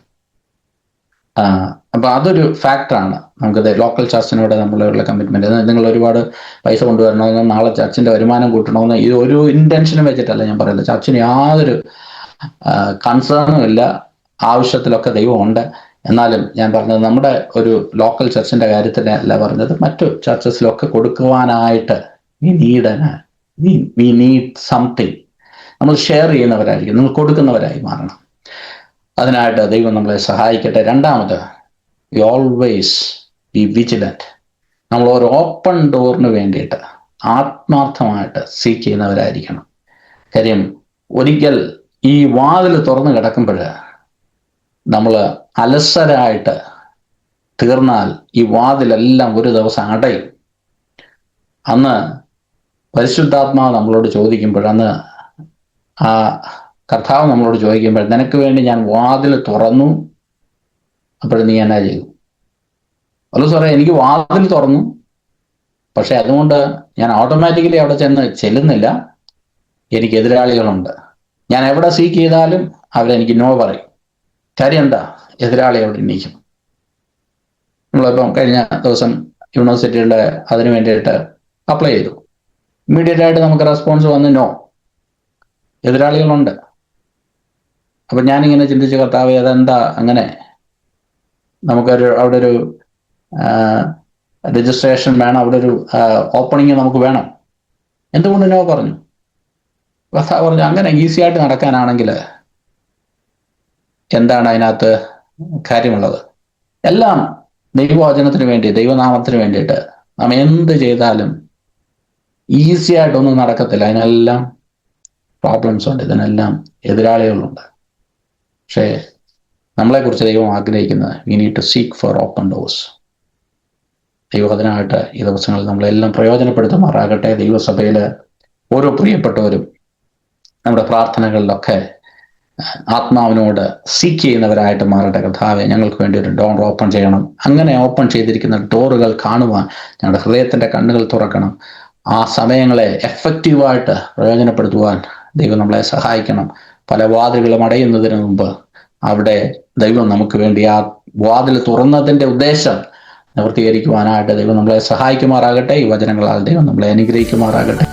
അപ്പൊ അതൊരു ഫാക്ടറാണ്. നമുക്ക് ലോക്കൽ ചർച്ചിനോട് നമ്മളുള്ള കമ്മിറ്റ്മെന്റ്. നിങ്ങൾ ഒരുപാട് പൈസ കൊണ്ടുവരണമെന്ന്, നാളെ ചർച്ചിന്റെ വരുമാനം കൂട്ടണമെന്ന്, ഇത് ഒരു ഇന്റൻഷനും വെച്ചിട്ടല്ല ഞാൻ പറയുന്നത്. ചർച്ചിന് യാതൊരു കൺസേണും ഇല്ല. ആവശ്യത്തിലൊക്കെ ദൈവമുണ്ട്. എന്നാലും ഞാൻ പറഞ്ഞത് നമ്മുടെ ഒരു ലോക്കൽ ചർച്ചിന്റെ കാര്യത്തിലല്ല പറഞ്ഞത്, മറ്റു ചർച്ചസിലൊക്കെ കൊടുക്കുവാനായിട്ട് വി നീഡ് സംതിങ്. നമ്മൾ ഷെയർ ചെയ്യുന്നവരായിരിക്കും, നമ്മൾ കൊടുക്കുന്നവരായി മാറണം. അതിനായിട്ട് ദൈവം നമ്മളെ സഹായിക്കട്ടെ. 2ാമത്, വി ഓൾവേസ് ബി വിജിലന്റ്. നമ്മൾ ഒരു ഓപ്പൺ ഡോറിന് വേണ്ടിയിട്ട് ആത്മാർത്ഥമായിട്ട് സീക്ക് ചെയ്യുന്നവരായിരിക്കണം. കാര്യം ഒരിക്കൽ ഈ വാതിൽ തുറന്നു കിടക്കുമ്പോൾ നമ്മൾ അലസരായിട്ട് തീർന്നാൽ ഈ വാതിലെല്ലാം ഒരു ദിവസം അടയും. അന്ന് പരിശുദ്ധാത്മാവ് നമ്മളോട് ചോദിക്കുമ്പോൾ, അന്ന് ആ കർത്താവ് നമ്മളോട് ചോദിക്കുമ്പോൾ, നിനക്ക് വേണ്ടി ഞാൻ വാതിൽ തുറന്നു, അപ്പോൾ നീ എന്നാ ചെയ്തു? പൗലോസ് പറയാം, എനിക്ക് വാതിൽ തുറന്നു, പക്ഷെ അതുകൊണ്ട് ഞാൻ ഓട്ടോമാറ്റിക്കലി അവിടെ ചെല്ലുന്നില്ല. എനിക്ക് എതിരാളികളുണ്ട്. ഞാൻ എവിടെ സീക്ക് ചെയ്താലും അവരെനിക്ക് നോ പറയും. കാര്യം എന്താ? എതിരാളി അവിടെ നിൽക്കും. നമ്മളിപ്പം കഴിഞ്ഞ ദിവസം യൂണിവേഴ്സിറ്റിയുടെ അതിന് വേണ്ടിയിട്ട് അപ്ലൈ ചെയ്തു. ഇമ്മീഡിയറ്റ് ആയിട്ട് നമുക്ക് റെസ്പോൺസ് വന്ന് നോ, എതിരാളികളുണ്ട്. അപ്പം ഞാനിങ്ങനെ ചിന്തിച്ച്, കർത്താവേ, അതെന്താ അങ്ങനെ? അവിടെ ഒരു രജിസ്ട്രേഷൻ വേണം, അവിടെ ഒരു ഓപ്പണിങ് നമുക്ക് വേണം. എന്തുകൊണ്ട് നോ പറഞ്ഞു? കർത്താവ് പറഞ്ഞു, അങ്ങനെ ഈസി ആയിട്ട് നടക്കാനാണെങ്കിൽ എന്താണ് അതിനകത്ത് കാര്യമുള്ളത്? എല്ലാം ദൈവവചനത്തിന് വേണ്ടി, ദൈവനാമത്തിന് വേണ്ടിയിട്ട് നാം എന്ത് ചെയ്താലും ഈസി ആയിട്ടൊന്നും നടക്കത്തില്ല. അതിനെല്ലാം പ്രോബ്ലംസ് ഉണ്ട്, ഇതിനെല്ലാം എതിരാളികളുണ്ട്. പക്ഷേ നമ്മളെക്കുറിച്ച് ദൈവം ആഗ്രഹിക്കുന്നത്, we need to seek for open doors. ദൈവം അതിനായിട്ട് ഈ ദിവസങ്ങളിൽ നമ്മളെല്ലാം പ്രയോജനപ്പെടുത്തുമാറാകട്ടെ. ദൈവസഭയിൽ ഓരോ പ്രിയപ്പെട്ടവരും നമ്മുടെ പ്രാർത്ഥനകളിലൊക്കെ ആത്മാവിനോട് സീക്ക് ചെയ്യുന്നവരായിട്ട് മാറട്ടെ. കർത്താവെ, ഞങ്ങൾക്ക് വേണ്ടി ഒരു ഡോർ ഓപ്പൺ ചെയ്യണം. അങ്ങനെ ഓപ്പൺ ചെയ്തിരിക്കുന്ന ഡോറുകൾ കാണുവാൻ ഞങ്ങളുടെ ഹൃദയത്തിൻ്റെ കണ്ണുകൾ തുറക്കണം. ആ സമയങ്ങളെ എഫക്റ്റീവായിട്ട് പ്രയോജനപ്പെടുത്തുവാൻ ദൈവം നമ്മളെ സഹായിക്കണം. പല വാതിലുകളും അടയുന്നതിന് മുമ്പ് അവിടെ ദൈവം നമുക്ക് വേണ്ടി ആ വാതിൽ തുറന്നതിൻ്റെ ഉദ്ദേശം നിവൃത്തീകരിക്കുവാനായിട്ട് ദൈവം നമ്മളെ സഹായിക്കുമാറാകട്ടെ. ഈ വചനങ്ങളാൽ ദൈവം നമ്മളെ അനുഗ്രഹിക്കുമാറാകട്ടെ.